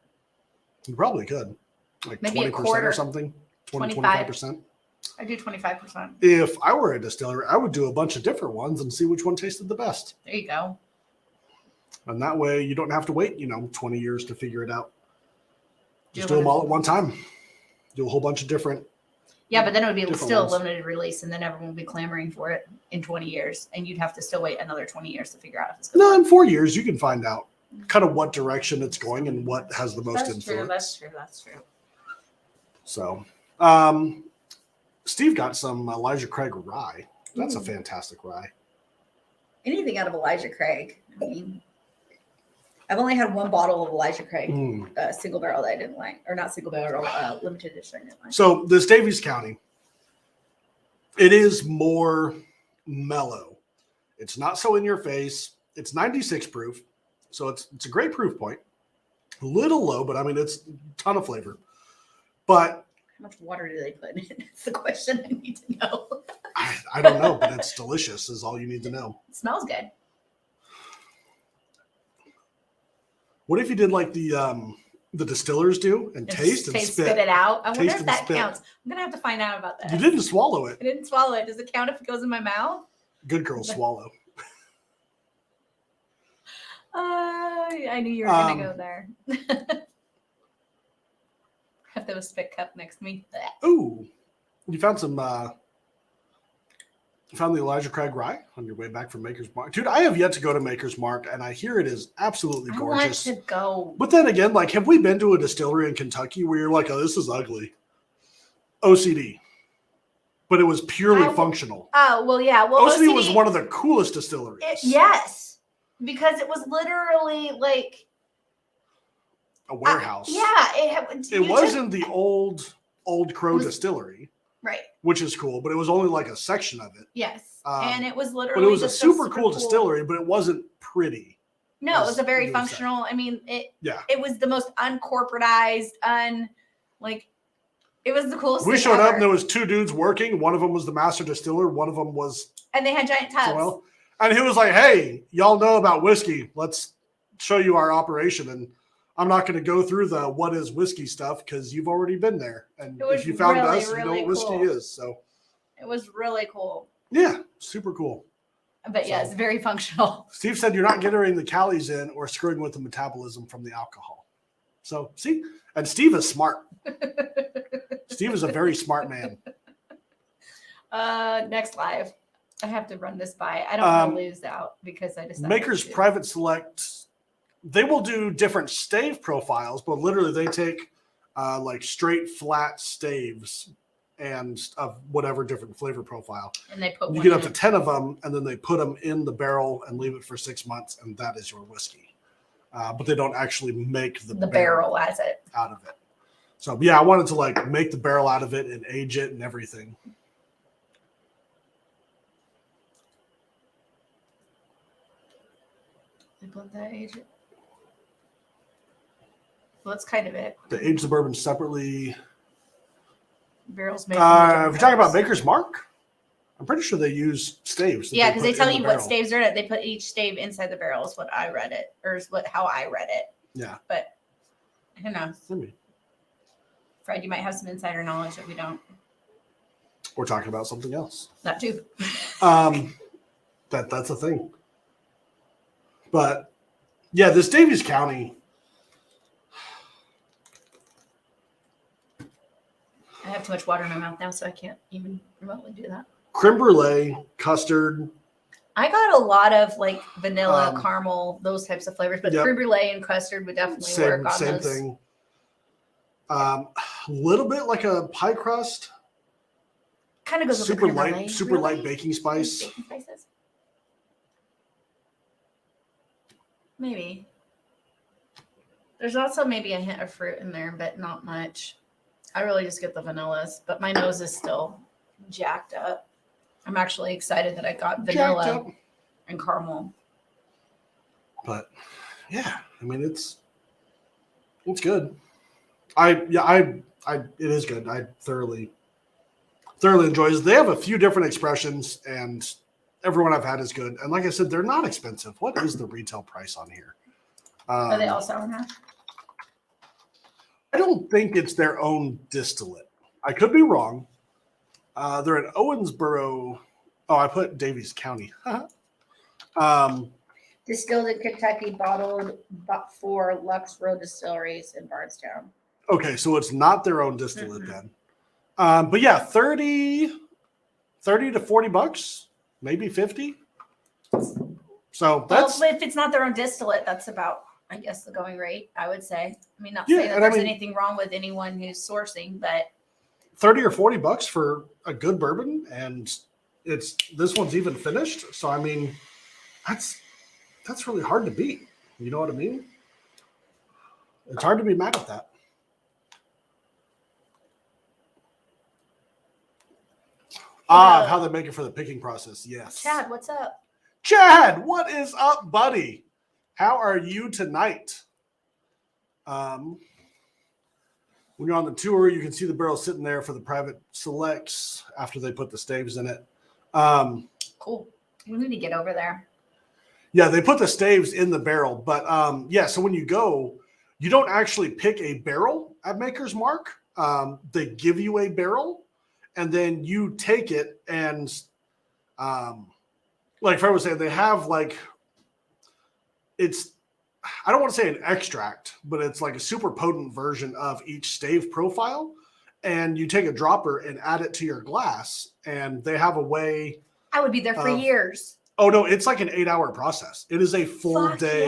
You probably could. Like maybe 20% a quarter or something. 25%. I do 25%. If I were a distiller, I would do a bunch of different ones and see which one tasted the best. There you go. And that way you don't have to wait, 20 years to figure it out. Just do them all at one time. Do a whole bunch of different. Yeah, but then it would be Different still ones. a limited release, and then everyone would be clamoring for it in 20 years, and you'd have to still wait another 20 years to figure out if it's good. No, in 4 years you can find out kind of what direction it's going and what has the most That's influence. true. That's true. That's true. So, Steve got some Elijah Craig rye. That's a fantastic rye. Anything out of Elijah Craig. I mean, I've only had one bottle of Elijah Craig, single barrel that I didn't like, or not single barrel, limited edition I didn't like. So this Davies County, it is more mellow. It's not so in your face. It's 96 proof, so it's a great proof point. A little low, but I mean it's a ton of flavor. But how much water do they put in it? That's the question I need to know. I don't know, but it's delicious is all you need to know. It smells good. What if you did like the distillers do and taste and spit it out? I wonder Taste if and that spit. counts. I'm gonna have to find out about that. You didn't swallow it. I didn't swallow it. Does it count if it goes in my mouth? Good girl, swallow. I knew you were gonna go there. Have the spit cup next to me. Ooh, you found some. You found the Elijah Craig rye on your way back from Maker's Mark, dude. I have yet to go to Maker's Mark, and I hear it is absolutely gorgeous. I want to go. But then again, like, have we been to a distillery in Kentucky where you're like, oh, this is ugly? OCD. But it was purely functional. Oh, well, yeah. Well, OCD was one of the coolest distilleries. Yes. Because it was literally like a warehouse. It was in the old Crow distillery. Right. Which is cool, but it was only like a section of it. Yes. And it was literally but it was a just super cool distillery, but it wasn't pretty. No, it was a very functional. I mean, it was the most uncorporatized, it was the coolest We thing showed ever. up and there was two dudes working. One of them was the master distiller. One of them was and they had giant tubs. And he was like, hey, y'all know about whiskey. Let's show you our operation. And I'm not going to go through the what is whiskey stuff because you've already been there. And if you found us, you know what whiskey is. So it was really cool. Yeah, super cool. But yeah, it's very functional. Steve said you're not getting the calories in or screwing with the metabolism from the alcohol. So see, and Steve is smart. Steve is a very smart man. Next live. I have to run this by. I don't want to lose out because I decided Maker's Private Select, they will do different stave profiles, but literally they take like straight flat staves and of whatever different flavor profile. And they put you get up to 10 of them, and then they put them in the barrel and leave it for 6 months, and that is your whiskey. But they don't actually make the barrel as it out of it. So yeah, I wanted to like make the barrel out of it and age it and everything. They put that age it. Well, that's kind of it. They age the bourbon separately. Barrels made. If you're talking about Maker's Mark, I'm pretty sure they use staves. Yeah, because they tell you what staves are in it. They put each stave inside the barrel. Is what I read it, or is how I read it. Yeah, but who knows? Maybe. Fred, you might have some insider knowledge that we don't. We're talking about something else. That too. That's a thing. But yeah, this Davies County. I have too much water in my mouth now, so I can't even remotely do that. Creme brulee, custard. I got a lot of like vanilla, caramel, those types of flavors, but creme brulee and custard would definitely work on same those. Thing. A little bit like a pie crust. Kind of goes super with light, super light baking spice. Baking spices. Maybe. There's also maybe a hint of fruit in there, but not much. I really just get the vanillas, but my nose is still jacked up. I'm actually excited that I got vanilla and caramel. But yeah, I mean it's good. It is good. I thoroughly enjoy it. They have a few different expressions, and everyone I've had is good. And like I said, they're not expensive. What is the retail price on here? Are they all sour mash? I don't think it's their own distillate. I could be wrong. They're in Owensboro. Oh, I put Davies County. Distilled in Kentucky, bottled for Lux Road Distilleries in Bardstown. Okay, so it's not their own distillate Mm-mm. then. But yeah, 30 to $40, maybe 50. So that's well, if it's not their own distillate, that's about, I guess, the going rate, I would say. I mean, not Yeah, saying that and I there's mean- anything wrong with anyone who's sourcing, but 30 or $40 for a good bourbon, and this one's even finished. So I mean, that's really hard to beat. You know what I mean? It's hard to be mad at that. How they make it for the picking process. Yes. Chad, what's up? Chad, what is up, buddy? How are you tonight? When you're on the tour, you can see the barrel sitting there for the private selects after they put the staves in it. Cool. We need to get over there. Yeah, they put the staves in the barrel, but yeah, so when you go, you don't actually pick a barrel at Maker's Mark. They give you a barrel, and then you take it and like Fred was saying, they have like I don't want to say an extract, but it's like a super potent version of each stave profile. And you take a dropper and add it to your glass, and they have a way. I would be there for years. Oh no, it's like an 8-hour process. It is a full day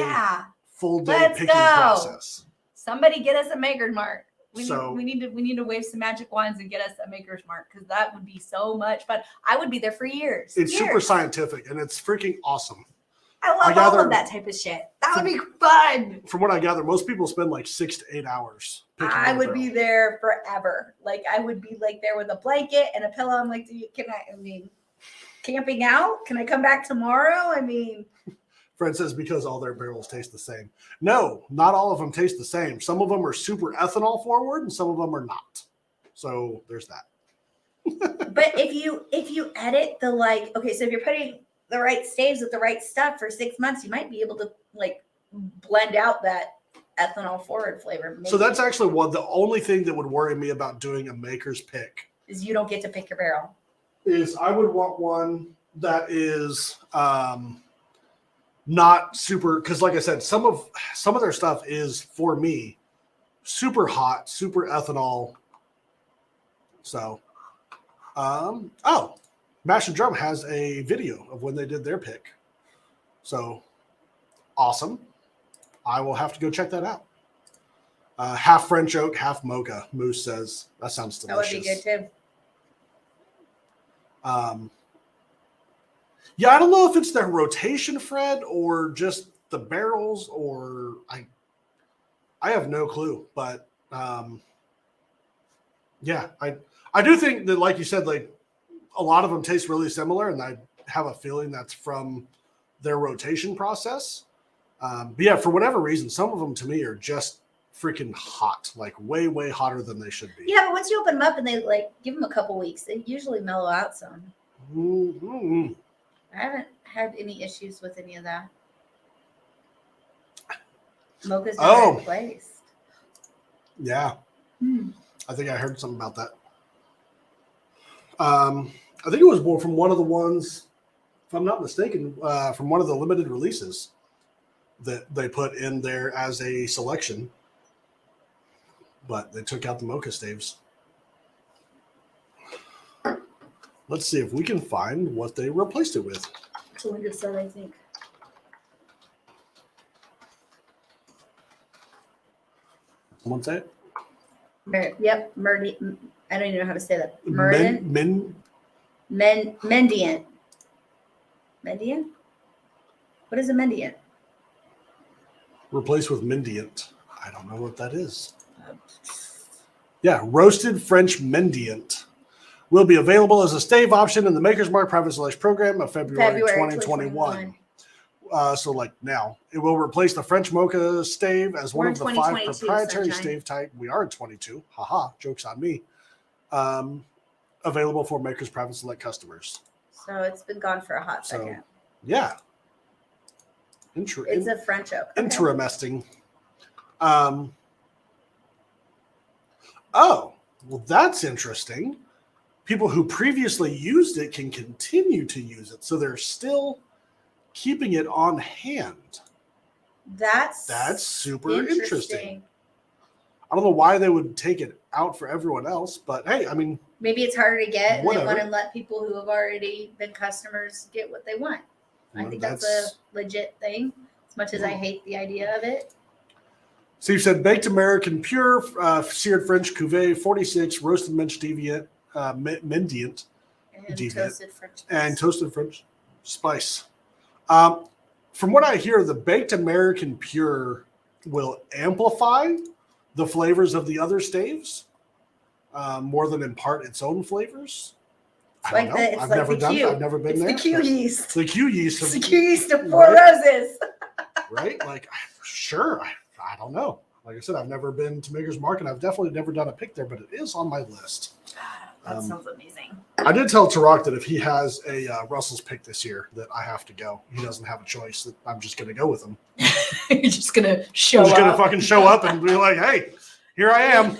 Let's picking go. process. Somebody get us a Maker's Mark. We So- need to wave some magic wands and get us a Maker's Mark, because that would be so much fun. I would be there for years. It's super Years. scientific, and it's freaking awesome. I love all gather- of that type of shit. That would be fun. From what I gather, most people spend like 6 to 8 hours. picking I their would barrel. be there forever. Like, I would be like there with a blanket and a pillow. I'm like, camping out? Can I come back tomorrow? I mean, Fred says because all their barrels taste the same. No, not all of them taste the same. Some of them are super ethanol forward, and some of them are not. So there's that. but if you edit the okay, so if you're putting the right staves with the right stuff for 6 months, you might be able to like blend out that ethanol forward flavor. So that's actually the only thing that would worry me about doing a maker's pick is you don't get to pick your barrel. is I would want one that is not super, because like I said, some of their stuff is, for me, super hot, super ethanol. So Mash and Drum has a video of when they did their pick. So awesome. I will have to go check that out. Half French oak, half mocha, Moose says. That sounds delicious. That would be good too. Yeah, I don't know if it's their rotation, Fred, or just the barrels, or I have no clue. But yeah, I do think that, like you said, like a lot of them taste really similar, and I have a feeling that's from their rotation process. But yeah, for whatever reason, some of them to me are just freaking hot, like way, way hotter than they should be. Yeah, but once you open them up and they give them a couple weeks, they usually mellow out some. Mm-hmm. I haven't had any issues with any of that. Mocha's been replaced. Yeah. Hmm. I think I heard something about that. I think it was more from one of the ones, if I'm not mistaken, from one of the limited releases that they put in there as a selection. But they took out the mocha staves. Let's see if we can find what they replaced it with. That's what Linda said, I think. Someone say it? Yep, Merdi. I don't even know how to say that. Mendiant. Mendiant? What is a mendiant? Replaced with Mendiant. I don't know what that is. Yeah, roasted French Mendiant will be available as a stave option in the Maker's Mark Private Selection Program of February 2021. So like now, it will replace the French Mocha stave as one of the 5 proprietary Sunshine. stave type. We are in 22. Haha, joke's on me. Available for Maker's Private Select customers. So it's been gone for a hot So, second. yeah. It's a French oak. Okay. Interesting. Oh, well, that's interesting. People who previously used it can continue to use it. So they're still keeping it on hand. That's Super interesting. I don't know why they would take it out for everyone else, but hey, I mean, maybe it's harder to get, and whatever. they want to let people who have already been customers get what they want. I think that's a legit thing, as much as I hate the idea of it. Steve said baked American pure, seared French cuvee, 46, roasted French deviant, mendiant, And deviant, toasted French spice. and toasted French spice. From what I hear, the baked American pure will amplify the flavors of the other staves more than impart its own flavors. I don't know. I've never done it. I've never been there. It's the Q yeast. The Q yeast. It's the Q yeast of Four Roses. Right? Like, sure. I don't know. Like I said, I've never been to Maker's Mark, and I've definitely never done a pick there, but it is on my list. That sounds amazing. I did tell Tarak that if he has a Russell's pick this year, that I have to go. He doesn't have a choice. That I'm just going to go with him. You're just going to show up. He's going to fucking show up and be like, hey, here I am.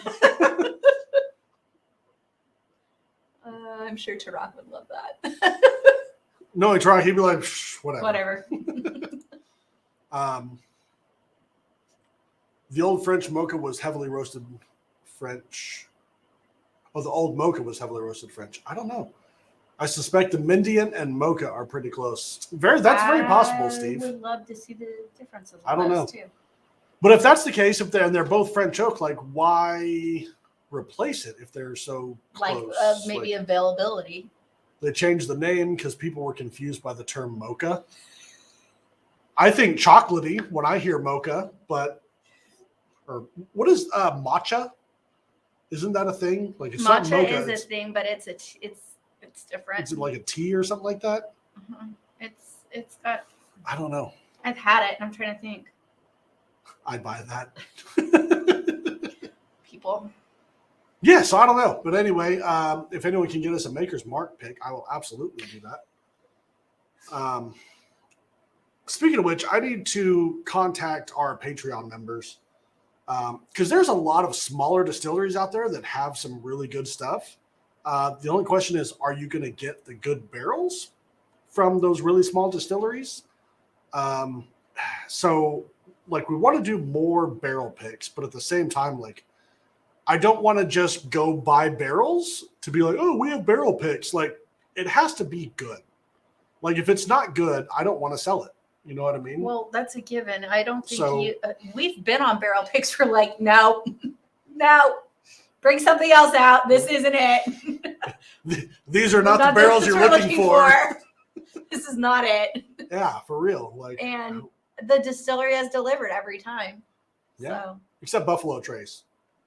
I'm sure Tarak would love that. No, Tarak, he'd be like, whatever. The old French mocha was heavily roasted French. Oh, the old mocha was heavily roasted French. I don't know. I suspect the Mendiant and mocha are pretty close. That's very possible, Steve. I would love to see the differences. I don't know. Too. But if that's the case, if they're both French oak, like why replace it if they're so close? Like maybe availability. They changed the name because people were confused by the term mocha. I think chocolatey when I hear mocha, or what is matcha? Isn't that a thing? Like it's not mocha. Matcha is a thing, but it's different. Is it like a tea or something like that? Mm-hmm. It's got. I don't know. I've had it, and I'm trying to think. I'd buy that. People. Yeah, so I don't know. But anyway, if anyone can get us a Maker's Mark pick, I will absolutely do that. Speaking of which, I need to contact our Patreon members because there's a lot of smaller distilleries out there that have some really good stuff. The only question is, are you going to get the good barrels from those really small distilleries? So, like, we want to do more barrel picks, but at the same time, like, I don't want to just go buy barrels to be like, oh, we have barrel picks. Like, it has to be good. Like, if it's not good, I don't want to sell it. You know what I mean? Well, that's a given. I don't think we've been on barrel picks for like, no, bring something else out. This isn't it. These are not the barrels you're looking for. This is not it. Yeah, for real. Like, and the distillery has delivered every time. Yeah. So. Except Buffalo Trace.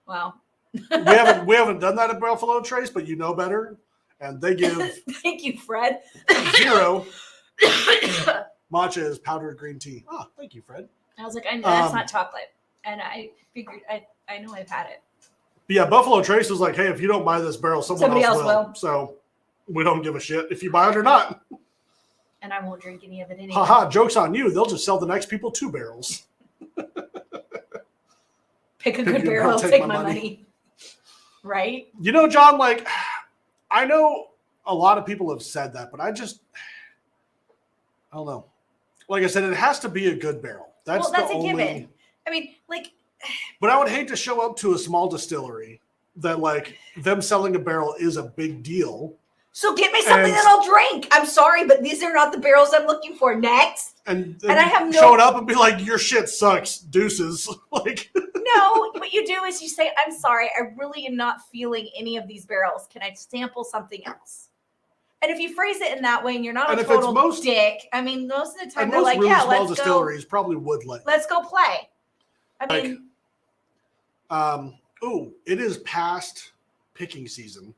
Wow. we haven't done that at Buffalo Trace, but you know better. And they give thank you, Fred. 0. Matcha is powdered green tea. Oh, thank you, Fred. I was like, I know that's not chocolate. And I figured I know I've had it. But yeah, Buffalo Trace was like, hey, if you don't buy this barrel, somebody else will. So we don't give a shit if you buy it or not. And I won't drink any of it anyway. Haha, joke's on you. They'll just sell the next people 2 barrels. Pick a good barrel, take my money. Right? You know, John, like, I know a lot of people have said that, but I don't know. Like I said, it has to be a good barrel. That's a given. I mean, like. But I would hate to show up to a small distillery that, like, them selling a barrel is a big deal. So get me something that I'll drink. I'm sorry, but these are not the barrels I'm looking for. Next. And I have showing up and be like, your shit sucks. Deuces. Like. No, what you do is you say, I'm sorry, I really am not feeling any of these barrels. Can I sample something else? And if you phrase it in that way and you're not a total dick, I mean, most of the time they're like, really yeah, small let's distilleries go. Probably would let. Let's go play. I mean. It is past picking season.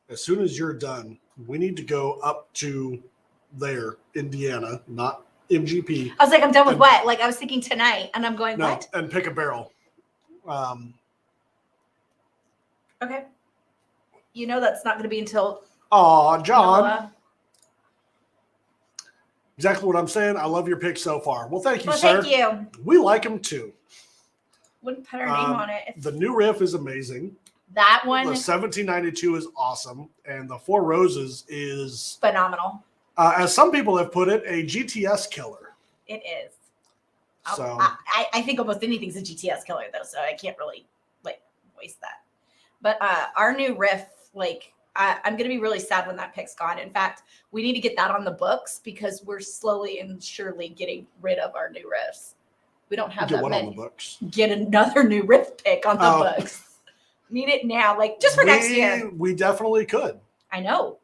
As soon as you're done, we need to go up to there, Indiana, not MGP. I was like, I'm done with what? Like, I was thinking tonight, and I'm going, what? And pick a barrel. Okay. You know that's not going to be until. Aw, John. Exactly what I'm saying. I love your pick so far. Well, thank you, sir. Thank you. We like them too. Wouldn't put our name on it. The new riff is amazing. That one. The 1792 is awesome. And the Four Roses is phenomenal. As some people have put it, a GTS killer. It is. So I think almost anything's a GTS killer, though. So I can't really, like, waste that. But our new riff, like, I'm going to be really sad when that pick's gone. In fact, we need to get that on the books because we're slowly and surely getting rid of our new riffs. We don't have Get that what many. on the books? Get another new riff pick on the books. Need it now, like just for next year. We definitely could. I know.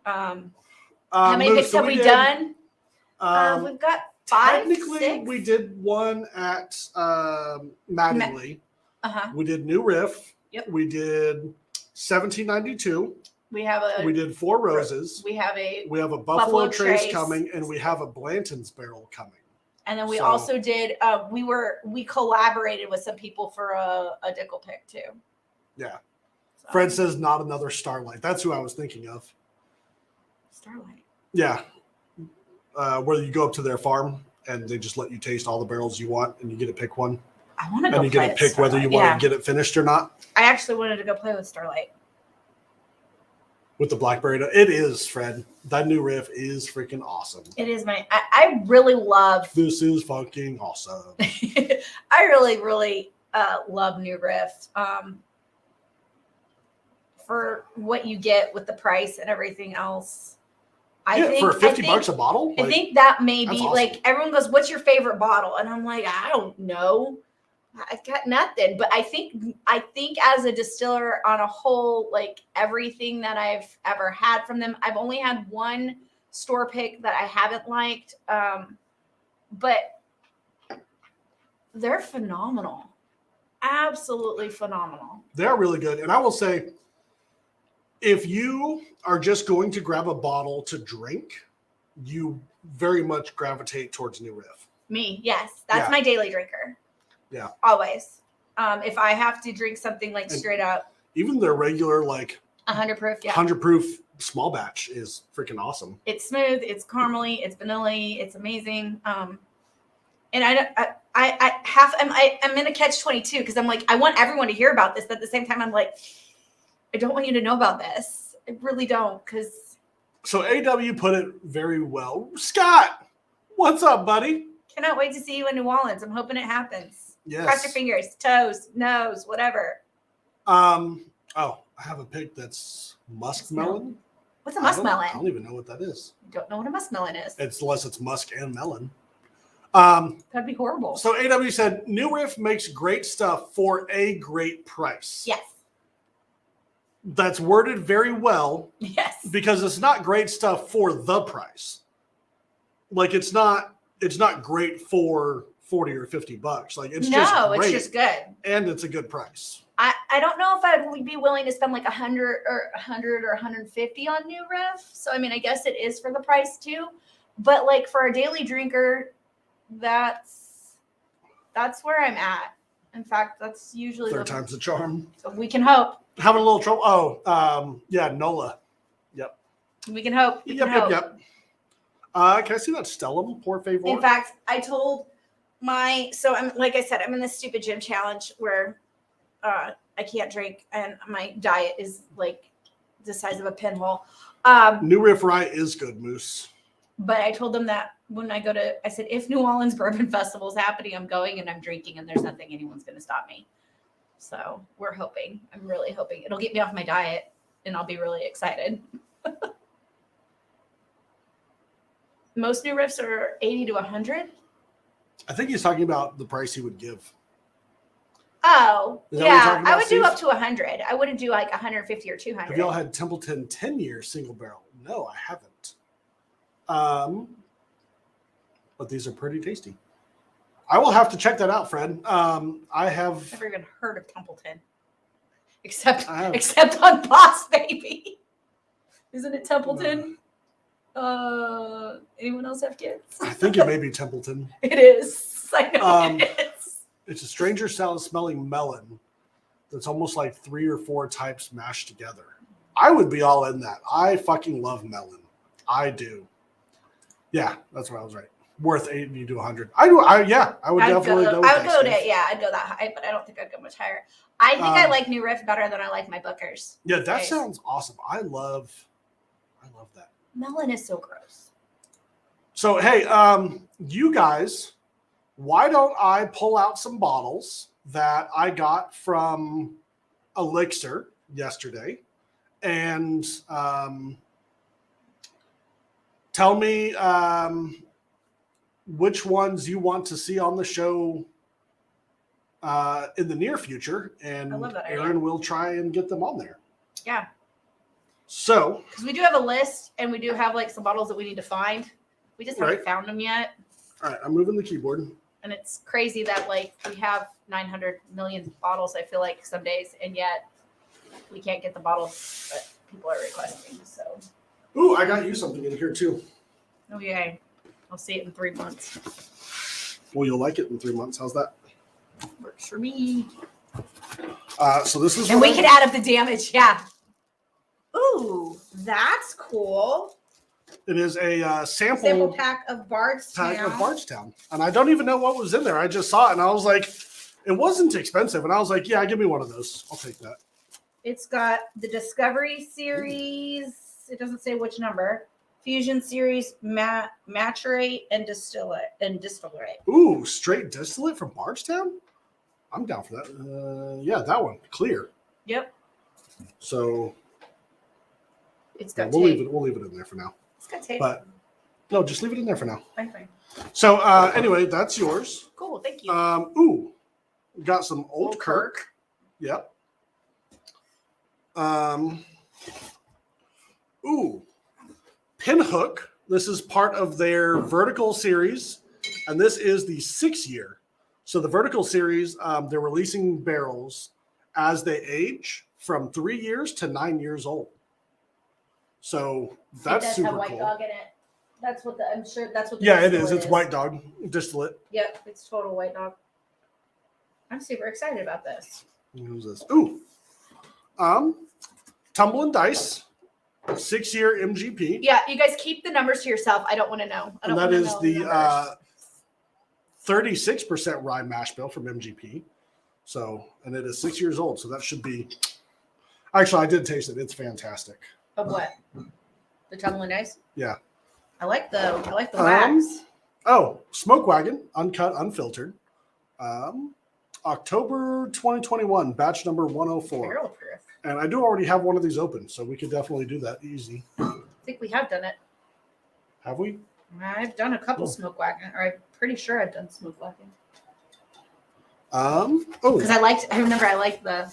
How many picks have we done? We've got 5, Technically, 6. we did one at Mattingly. We did New Riff. Yep. We did 1792. We have We did Four Roses. We have a Buffalo Trace coming, and we have a Blanton's Barrel coming. And then we also did. We collaborated with some people for a Dickel pick too. Yeah. So. Fred says not another Starlight. That's who I was thinking of. Starlight. Yeah. Where you go up to their farm and they just let you taste all the barrels you want, and you get to pick one. I want to go. And you get to pick whether you want to get it finished or not. I actually wanted to go play with Starlight. With the Blackberry. It is, Fred. That new riff is freaking awesome. It is I really love. This is fucking awesome. I really, really love new riff. For what you get with the price and everything else. I think for $50 a bottle? I think that may be awesome. Like everyone goes, what's your favorite bottle? And I'm like, I don't know. I got nothing. But I think as a distiller on a whole, like everything that I've ever had from them, I've only had one store pick that I haven't liked. But they're phenomenal. Absolutely phenomenal. They're really good. And I will say, if you are just going to grab a bottle to drink, you very much gravitate towards New Riff. Me, yes. That's my daily drinker. Yeah. Always. If I have to drink something like straight up. Even their regular, like 100 proof, 100 proof small batch is freaking awesome. It's smooth, it's caramely, it's vanilla-y, it's amazing. And I'm in a catch-22 because I'm like, I want everyone to hear about this, but at the same time, I'm like, I don't want you to know about this. I really don't, because. So AW put it very well. Scott, what's up, buddy? Cannot wait to see you in New Orleans. I'm hoping it happens. Yes. Cross your fingers, toes, nose, whatever. I have a pick that's muskmelon. What's a muskmelon? I don't even know what that is. I don't know what a muskmelon is. Unless it's musk and melon. That'd be horrible. So AW said, New Riff makes great stuff for a great price. Yes. That's worded very well. Yes. Because it's not great stuff for the price. Like it's not great for $40 or $50. Like it's just great, it's just good. And it's a good price. I don't know if I'd be willing to spend like $100 or $150 on New Riff. So I mean, I guess it is for the price too. But like for a daily drinker, that's where I'm at. In fact, that's usually third time's the charm. So we can hope. Having a little trouble. Nola. Yep. We can hope. Yep. Can I see that Stellum, por favor? In fact, I told I'm like I said, I'm in this stupid gym challenge where I can't drink and my diet is like the size of a pinhole. New Riff Rye is good, Moose. But I told them that when I said, if New Orleans Bourbon Festival is happening, I'm going and I'm drinking and there's nothing anyone's going to stop me. So we're hoping. I'm really hoping it'll get me off my diet and I'll be really excited. Most new riffs are 80 to 100. I think he's talking about the price he would give. Oh, yeah. I would Steve? do up to 100. I wouldn't do like 150 or 200. Have y'all had Templeton 10-year single barrel? No, I haven't. But these are pretty tasty. I will have to check that out, Fred. I have never even heard of Templeton, except on Boss Baby. Isn't it Templeton? Anyone else have kids? I think it may be Templeton. It is. I know it is. It's a stranger salad smelling melon that's almost like 3 or 4 types mashed together. I would be all in that. I fucking love melon. I do. Yeah, that's what I was right. Worth 80 to 100. I would definitely go. I'd go that high, but I don't think I'd go much higher. I think I like New Riff better than I like my Bookers. Yeah, that sounds awesome. I love that. Melon is so gross. So hey, you guys, why don't I pull out some bottles that I got from Elixir yesterday, and tell me which ones you want to see on the show in the near future, and I love that idea. Aaron will try and get them on there. Yeah. So, because we do have a list, and we do have like some bottles that we need to find. We just haven't found them yet. All right, I'm moving the keyboard. And it's crazy that like we have 900 million bottles, I feel like some days, and yet we can't get the bottles that people are requesting. So, Ooh, I got you something in here too. oh yay. I'll see it in 3 months. Well, you'll like it in 3 months. How's that? Works for me. So this is And we can add up the damage. Yeah. Ooh, that's cool. It is a Sample pack of Bardstown. And I don't even know what was in there. I just saw it and I was like, it wasn't expensive. And I was like, yeah, give me one of those. I'll take that. It's got the Discovery series. It doesn't say which number. Fusion series, maturate and distillate. Ooh, straight distillate from Bardstown? I'm down for that. Yeah, that one. Clear. Yep. So it's got we'll tape. leave it in there for now. It's got tape. But no, just leave it in there for now. Fine. So anyway, that's yours. Cool, thank you. Ooh, got some Old Kirk. Yep. Ooh, Pinhook. This is part of their vertical series, and this is the 6-year. So the vertical series, they're releasing barrels as they age from 3 years to 9 years old. So that's it does super have white cool. dog in it. That's what I'm sure that's what. Yeah, it is. It's white dog distillate. Yep, it's total white dog. I'm super excited about this. Who's this? Ooh, Tumbling Dice, 6-year MGP. Yeah, you guys keep the numbers to yourself. I don't want to know. And that is the 36% rye mash bill from MGP. So, and it is 6 years old. So that should be. Actually, I did taste it. It's fantastic. Of what? The Tumbling Dice? Yeah. I like the wax. Oh, Smoke Wagon, uncut, unfiltered. October 2021, batch number 104. Barrel proof. And I do already have one of these open, so we could definitely do that easy. I think we have done it. Have we? I've done a couple Smoke Wagon, or I'm pretty sure I've done Smoke Wagon. Because I remember I liked the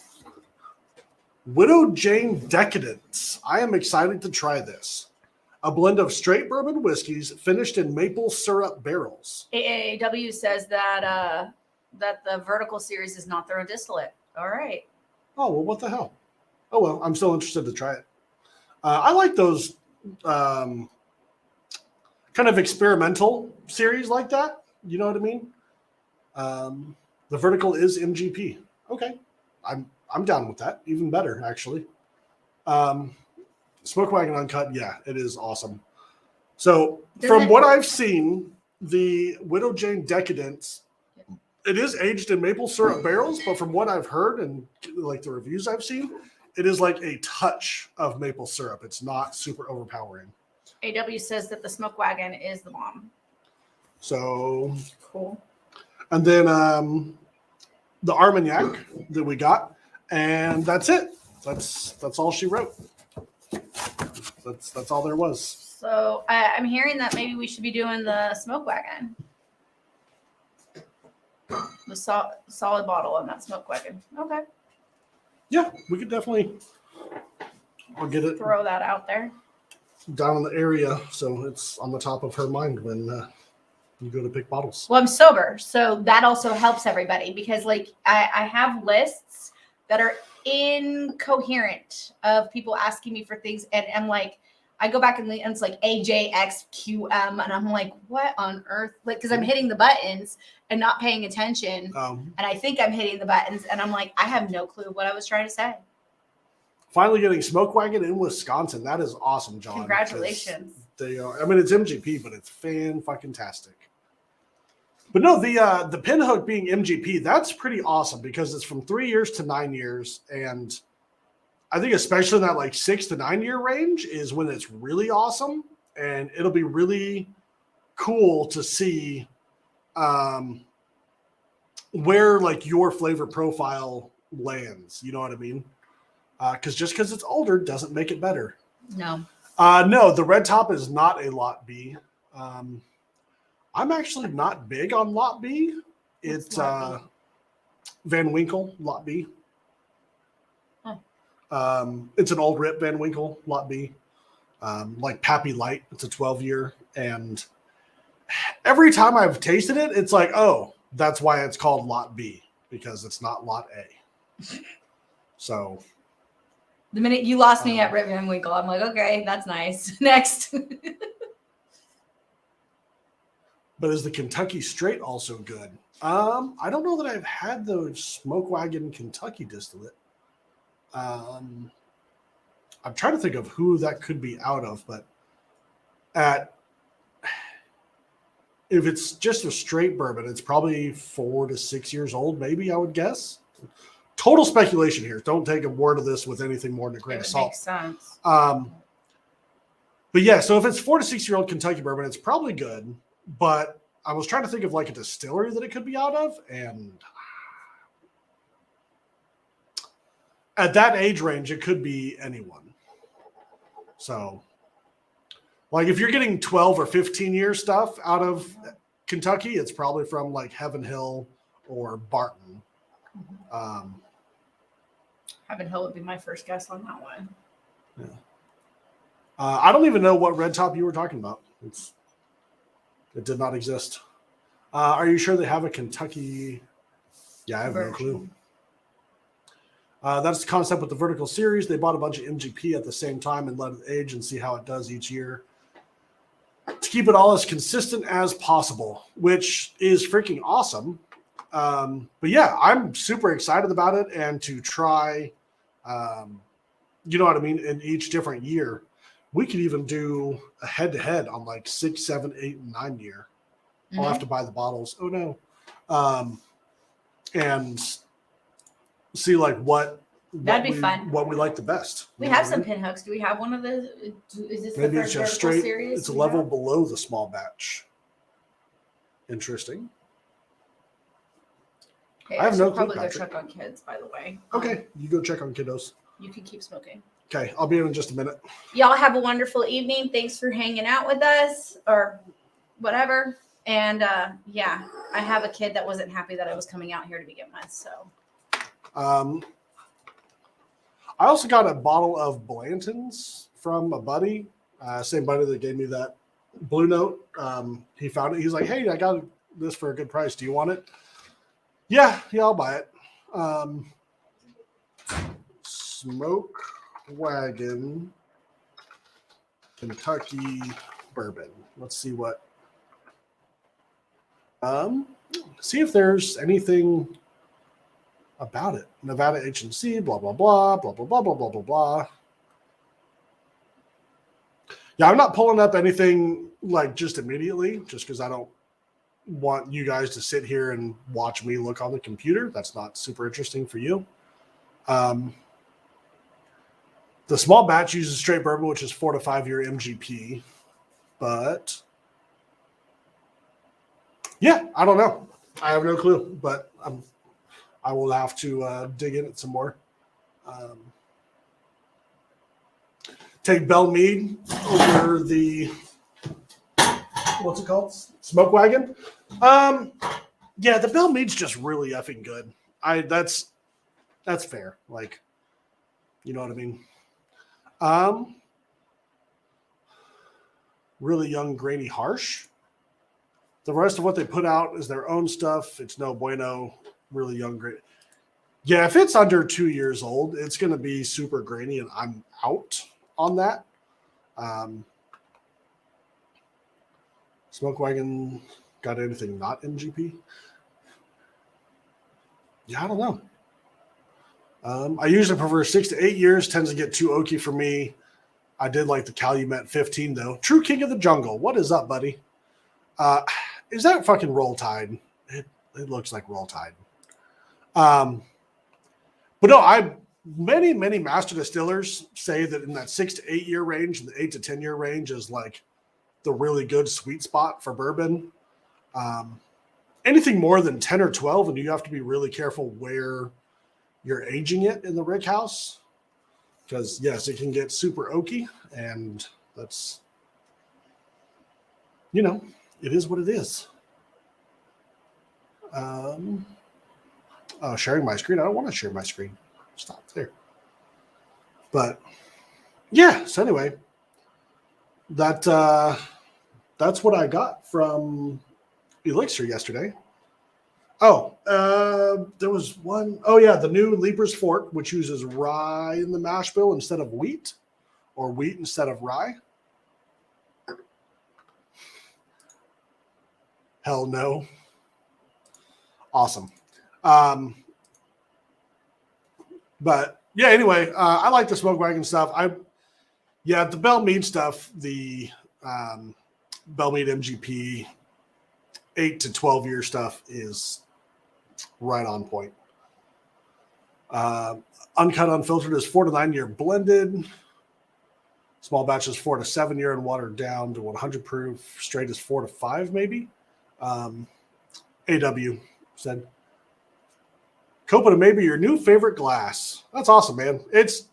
Widow Jane Decadence. I am excited to try this. A blend of straight bourbon whiskeys finished in maple syrup barrels. AAW says that that the vertical series is not their own distillate. All right. Oh, well, what the hell? Oh, well, I'm still interested to try it. I like those kind of experimental series like that. You know what I mean? The vertical is MGP. Okay. I'm down with that. Even better, actually. Smoke Wagon Uncut, yeah, it is awesome. So from what I've seen, the Widow Jane Decadence, it is aged in maple syrup barrels, but from what I've heard and like the reviews I've seen, it is like a touch of maple syrup. It's not super overpowering. AW says that the Smoke Wagon is the bomb. So cool. And then the Armagnac that we got, and that's it. That's all she wrote. That's all there was. So I'm hearing that maybe we should be doing the Smoke Wagon. The solid bottle on that Smoke Wagon. Okay. Yeah, we could definitely. I'll get it. Throw that out there. Down in the area, so it's on the top of her mind when you go to pick bottles. Well, I'm sober, so that also helps everybody because, like, I have lists that are incoherent of people asking me for things, and I'm like, I go back and it's like AJXQM, and I'm like, what on earth? Like, because I'm hitting the buttons and not paying attention, and I think I'm hitting the buttons, and I'm like, I have no clue what I was trying to say. Finally getting Smoke Wagon in Wisconsin. That is awesome, John. Congratulations. They are. I mean, it's MGP, but it's fan-fucking-tastic. But no, the Pinhook being MGP, that's pretty awesome because it's from 3 years to 9 years, and I think especially in that like 6 to 9 year range is when it's really awesome, and it'll be really cool to see, where like your flavor profile lands. You know what I mean? Because just because it's older doesn't make it better. No. No, the red top is not a lot B. I'm actually not big on lot B. It's Van Winkle lot B. It's an old Rip Van Winkle lot B. Like Pappy Light. It's a 12-year, and every time I've tasted it, it's like, oh, that's why it's called lot B, because it's not lot A. So the minute you lost me at Rip Van Winkle, I'm like, okay, that's nice. Next. But is the Kentucky Straight also good? I don't know that I've had the Smoke Wagon Kentucky distillate. I'm trying to think of who that could be out of, but if it's just a straight bourbon, it's probably 4 to 6 years old, maybe, I would guess. Total speculation here. Don't take a word of this with anything more than a grain of salt. Makes sense. But yeah, so if it's 4 to 6 year old Kentucky bourbon, it's probably good. But I was trying to think of like a distillery that it could be out of, and at that age range, it could be anyone. So, like if you're getting 12 or 15 year stuff out of Kentucky, it's probably from like Heaven Hill or Barton. Heaven Hill would be my first guess on that one. Yeah. I don't even know what red top you were talking about. It did not exist. Are you sure they have a Kentucky? Yeah, I have no clue. That's the concept with the vertical series. They bought a bunch of MGP at the same time and let it age and see how it does each year to keep it all as consistent as possible, which is freaking awesome. But yeah, I'm super excited about it, and to try, you know what I mean, in each different year. We could even do a head-to-head on like 6, 7, 8, and 9 year. I'll have to buy the bottles. Oh no. And see like what that'd be fun. What we like the best. We have some pinhooks. Do we have one of those? Is this Maybe the it's just vertical straight. series? It's a level below the small batch. Interesting. Okay, I have no clue, probably go Patrick. check on kids, by the way. Okay, you go check on kiddos. You can keep smoking. Okay, I'll be in just a minute. Y'all have a wonderful evening. Thanks for hanging out with us or whatever. And yeah, I have a kid that wasn't happy that I was coming out here to begin with. So I also got a bottle of Blanton's from a buddy. Same buddy that gave me that Blue Note. He found it. He's like, hey, I got this for a good price. Do you want it? Yeah, I'll buy it. Smoke Wagon Kentucky Bourbon. Let's see what. See if there's anything about it. Nevada H&C, blah, blah, blah, blah, blah, blah, blah, blah, blah, blah. Yeah, I'm not pulling up anything like just immediately, just because I don't want you guys to sit here and watch me look on the computer. That's not super interesting for you. The small batch uses straight bourbon, which is 4 to 5 year MGP. But yeah, I don't know. I have no clue, but I will have to dig in it some more. Take Bell Mead over the, what's it called? Smoke Wagon. Yeah, the Bell Mead's just really effing good. That's fair. Like, you know what I mean? Really young, grainy, harsh. The rest of what they put out is their own stuff. It's no bueno. Really young, grainy. Yeah, if it's under 2 years old, it's going to be super grainy, and I'm out on that. Smoke Wagon got anything not MGP? Yeah, I don't know. I usually prefer 6 to 8 years. Tends to get too oaky for me. I did like the Calumet 15 though. True King of the Jungle. What is up, buddy? Is that fucking Roll Tide? It looks like Roll Tide. But no, many master distillers say that in that 6 to 8 year range, the 8 to 10 year range is like the really good sweet spot for bourbon. anything more than 10 or 12, and you have to be really careful where you're aging it in the rick house, because yes, it can get super oaky, and that's, it is what it is. Sharing my screen. I don't want to share my screen. Stop there. But yeah, so anyway, that's what I got from Elixir yesterday. There was one. Oh yeah, the new Leaper's Fork, which uses rye in the mash bill instead of wheat, or wheat instead of rye. Hell no. Awesome. But yeah, anyway, I like the Smoke Wagon stuff. The Bell Mead stuff, the Bell Mead MGP 8 to 12 year stuff is right on point. Uncut, unfiltered is 4 to 9 year blended. Small batch is 4 to 7 year and watered down to 100 proof. Straight is 4 to 5 maybe. AW said, Copa maybe your new favorite glass. That's awesome, man. It's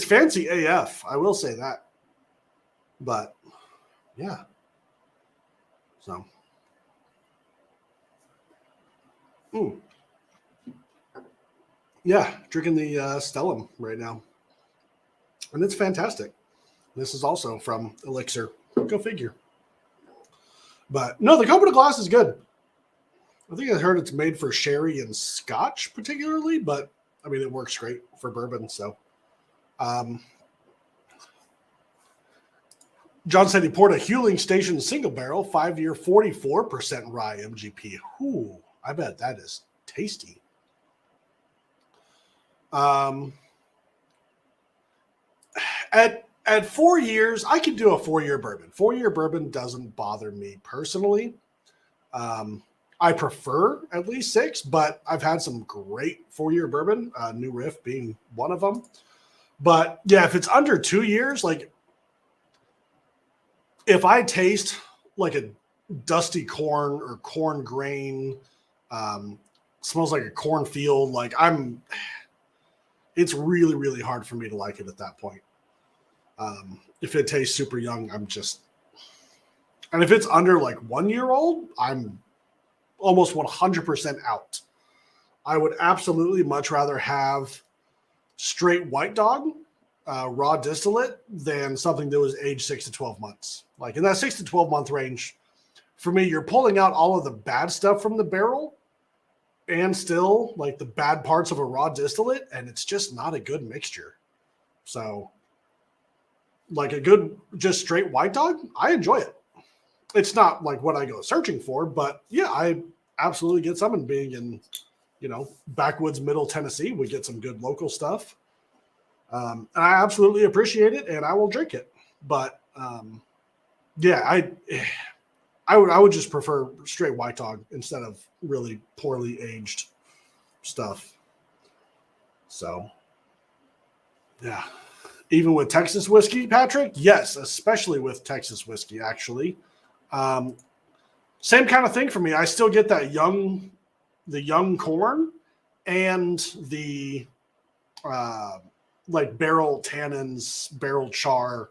fancy AF. I will say that. But yeah. So. Yeah, drinking the Stellum right now. And it's fantastic. This is also from Elixir. Go figure. But no, the Copa glass is good. I think I heard it's made for sherry and scotch particularly, but I mean, it works great for bourbon. So, John said he poured a Hewling Station single barrel, 5 year, 44% rye MGP. Ooh, I bet that is tasty. At 4 years, I could do a 4 year bourbon. 4 year bourbon doesn't bother me personally. I prefer at least 6, but I've had some great 4 year bourbon, New Riff being one of them. But yeah, if it's under 2 years, like if I taste like a dusty corn or corn grain, smells like a cornfield, like it's really, really hard for me to like it at that point. If it tastes super young, and if it's under like 1 year old, I'm almost 100% out. I would absolutely much rather have straight White Dog, raw distillate, than something that was aged 6 to 12 months. Like in that 6 to 12 month range, for me, you're pulling out all of the bad stuff from the barrel and still like the bad parts of a raw distillate, and it's just not a good mixture. So like a good, just straight White Dog, I enjoy it. It's not like what I go searching for, but yeah, I absolutely get some. And being in, backwoods middle Tennessee, we get some good local stuff. And I absolutely appreciate it, and I will drink it. But yeah, I would just prefer straight White Dog instead of really poorly aged stuff. So yeah. Even with Texas whiskey, Patrick? Yes, especially with Texas whiskey, actually. Same kind of thing for me. I still get that the young corn and the like barrel tannins, barrel char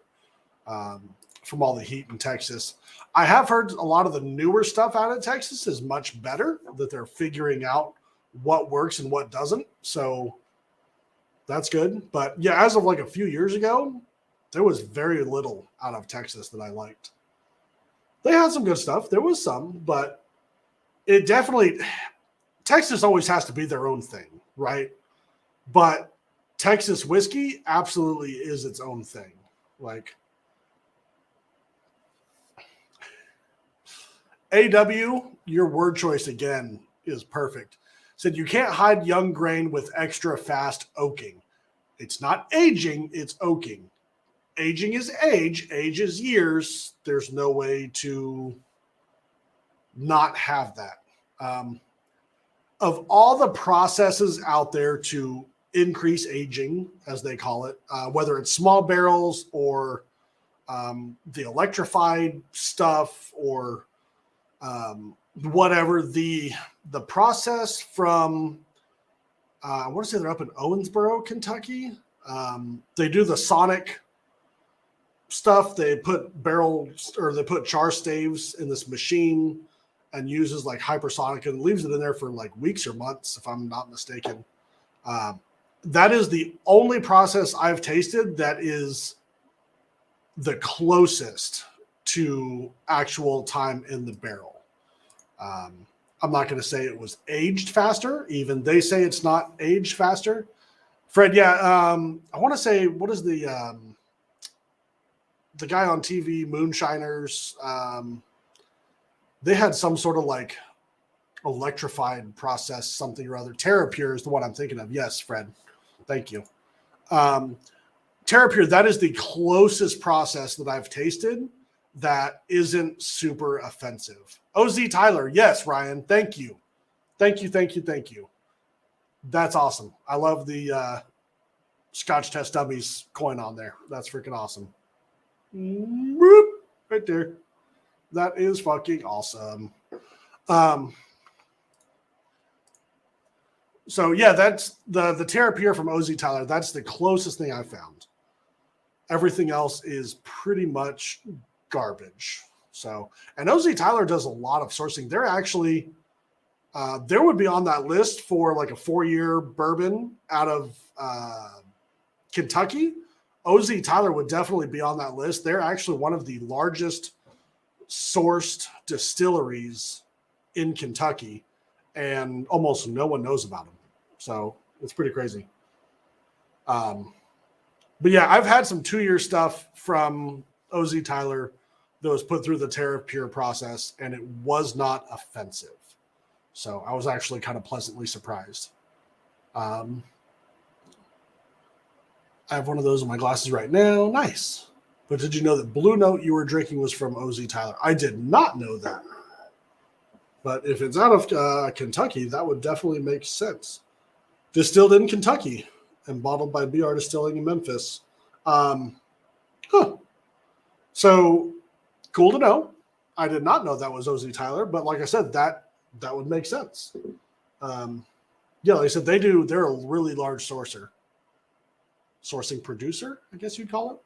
from all the heat in Texas. I have heard a lot of the newer stuff out of Texas is much better, that they're figuring out what works and what doesn't. So that's good. But yeah, as of like a few years ago, there was very little out of Texas that I liked. They had some good stuff. There was some, but it definitely, Texas always has to be their own thing, right? But Texas whiskey absolutely is its own thing. Like AW, your word choice again is perfect. Said you can't hide young grain with extra fast oaking. It's not aging, it's oaking. Aging is age is years. There's no way to not have that. Of all the processes out there to increase aging, as they call it, whether it's small barrels or the electrified stuff or whatever the process from I want to say they're up in Owensboro, Kentucky. They do the sonic stuff. They put barrels or they put char staves in this machine and uses like hypersonic and leaves it in there for like weeks or months, if I'm not mistaken. That is the only process I've tasted that is the closest to actual time in the barrel. I'm not going to say it was aged faster. Even they say it's not aged faster. Fred, yeah, I want to say, what is the guy on TV, Moonshiners? They had some sort of like electrified process, something or other. TerraPure is the one I'm thinking of. Yes, Fred. Thank you. TerraPure, that is the closest process that I've tasted that isn't super offensive. OZ Tyler, yes, Ryan, thank you. Thank you. That's awesome. I love the Scotch Test Dummies coin on there. That's freaking awesome. Whoop, right there. That is fucking awesome. So yeah, that's the TerraPure from OZ Tyler. That's the closest thing I've found. Everything else is pretty much garbage. So, and OZ Tyler does a lot of sourcing. They're actually, there would be on that list for like a 4-year bourbon out of Kentucky. OZ Tyler would definitely be on that list. They're actually one of the largest sourced distilleries in Kentucky, and almost no one knows about them. So it's pretty crazy. But yeah, I've had some 2-year stuff from OZ Tyler that was put through the TerraPure process, and it was not offensive. So I was actually kind of pleasantly surprised. I have one of those in my glasses right now. Nice. But did you know that Blue Note you were drinking was from OZ Tyler? I did not know that. But if it's out of Kentucky, that would definitely make sense. Distilled in Kentucky and bottled by BR Distilling in Memphis. So cool to know. I did not know that was OZ Tyler, but like I said, that would make sense. Yeah, like I said, they're a really large sourcing producer, I guess you'd call it.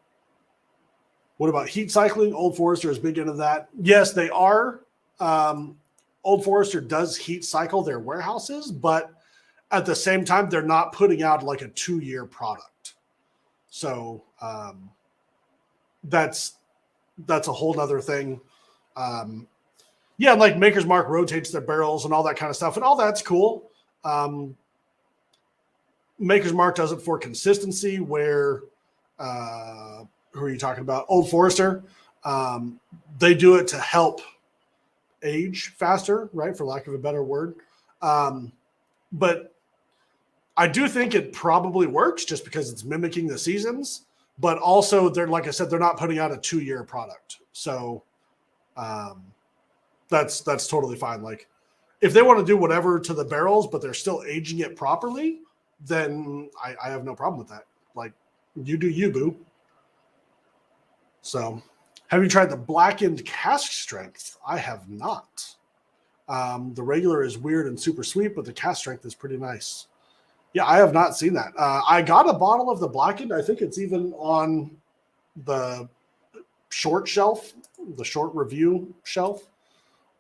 What about heat cycling? Old Forester is big into that. Yes, they are. Old Forester does heat cycle their warehouses, but at the same time, they're not putting out like a 2-year product. So that's a whole nother thing. Yeah, like Maker's Mark rotates their barrels and all that kind of stuff, and all that's cool. Maker's Mark does it for consistency, where who are you talking about? Old Forester. They do it to help age faster, right? For lack of a better word. But I do think it probably works just because it's mimicking the seasons, but also they're, like I said, they're not putting out a 2-year product. So that's totally fine. Like if they want to do whatever to the barrels, but they're still aging it properly, then I have no problem with that. Like you do you, boo. So have you tried the blackened cask strength? I have not. The regular is weird and super sweet, but the cask strength is pretty nice. Yeah, I have not seen that. I got a bottle of the blackened. I think it's even on the short shelf, the short review shelf.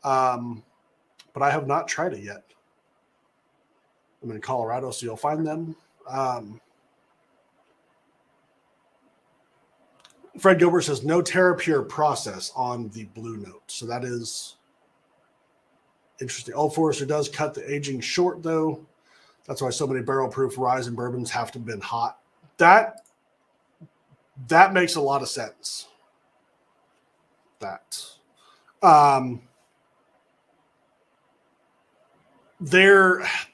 But I have not tried it yet. I'm in Colorado, so you'll find them. Fred Gilbert says no TerraPure process on the Blue Note. So that is interesting. Old Forester does cut the aging short, though. That's why so many barrel-proof rye and bourbons have to have been hot. That makes a lot of sense. The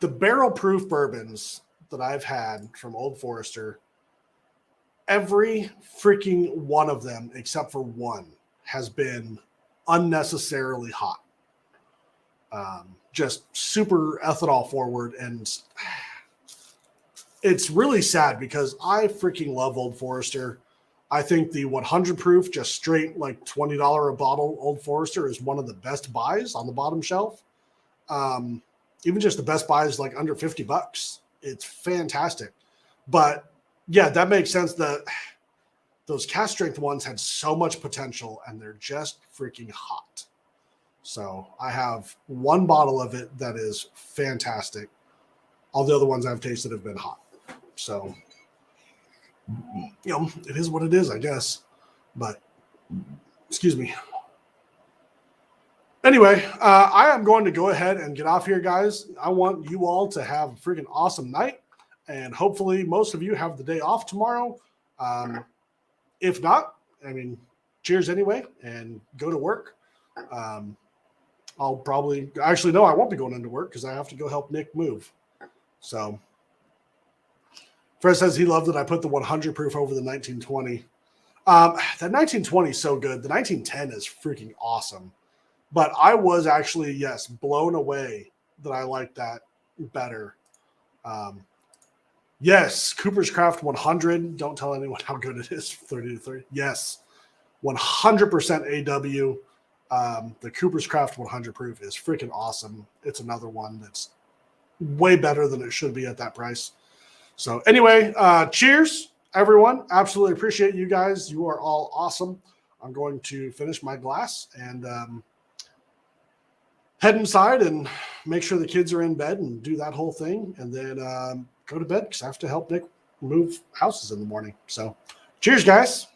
barrel-proof bourbons that I've had from Old Forester, every freaking one of them, except for one, has been unnecessarily hot. Just super ethanol forward, and it's really sad because I freaking love Old Forester. I think the 100 proof, just straight like $20 a bottle Old Forester is one of the best buys on the bottom shelf. Even just the Best Buy is like under $50. It's fantastic. But yeah, that makes sense. Those cast strength ones had so much potential, and they're just freaking hot. So I have one bottle of it that is fantastic. All the other ones I've tasted have been hot. So, it is what it is, I guess. But, excuse me. Anyway, I am going to go ahead and get off here, guys. I want you all to have a freaking awesome night. And hopefully most of you have the day off tomorrow. If not, I mean, cheers anyway, and go to work. I'll probably – actually, no, I won't be going into work because I have to go help Nick move. So Fred says he loved that I put the 100 proof over the 1920. That 1920 is so good. The 1910 is freaking awesome. But I was actually, yes, blown away that I like that better. Yes, Cooper's Craft 100. Don't tell anyone how good it is. 30 to 30. Yes, 100% AW. The Cooper's Craft 100 proof is freaking awesome. It's another one that's way better than it should be at that price. So anyway, cheers, everyone. Absolutely appreciate you guys. You are all awesome. I'm going to finish my glass and head inside and make sure the kids are in bed and do that whole thing. And then go to bed because I have to help Nick move houses in the morning. So cheers, guys.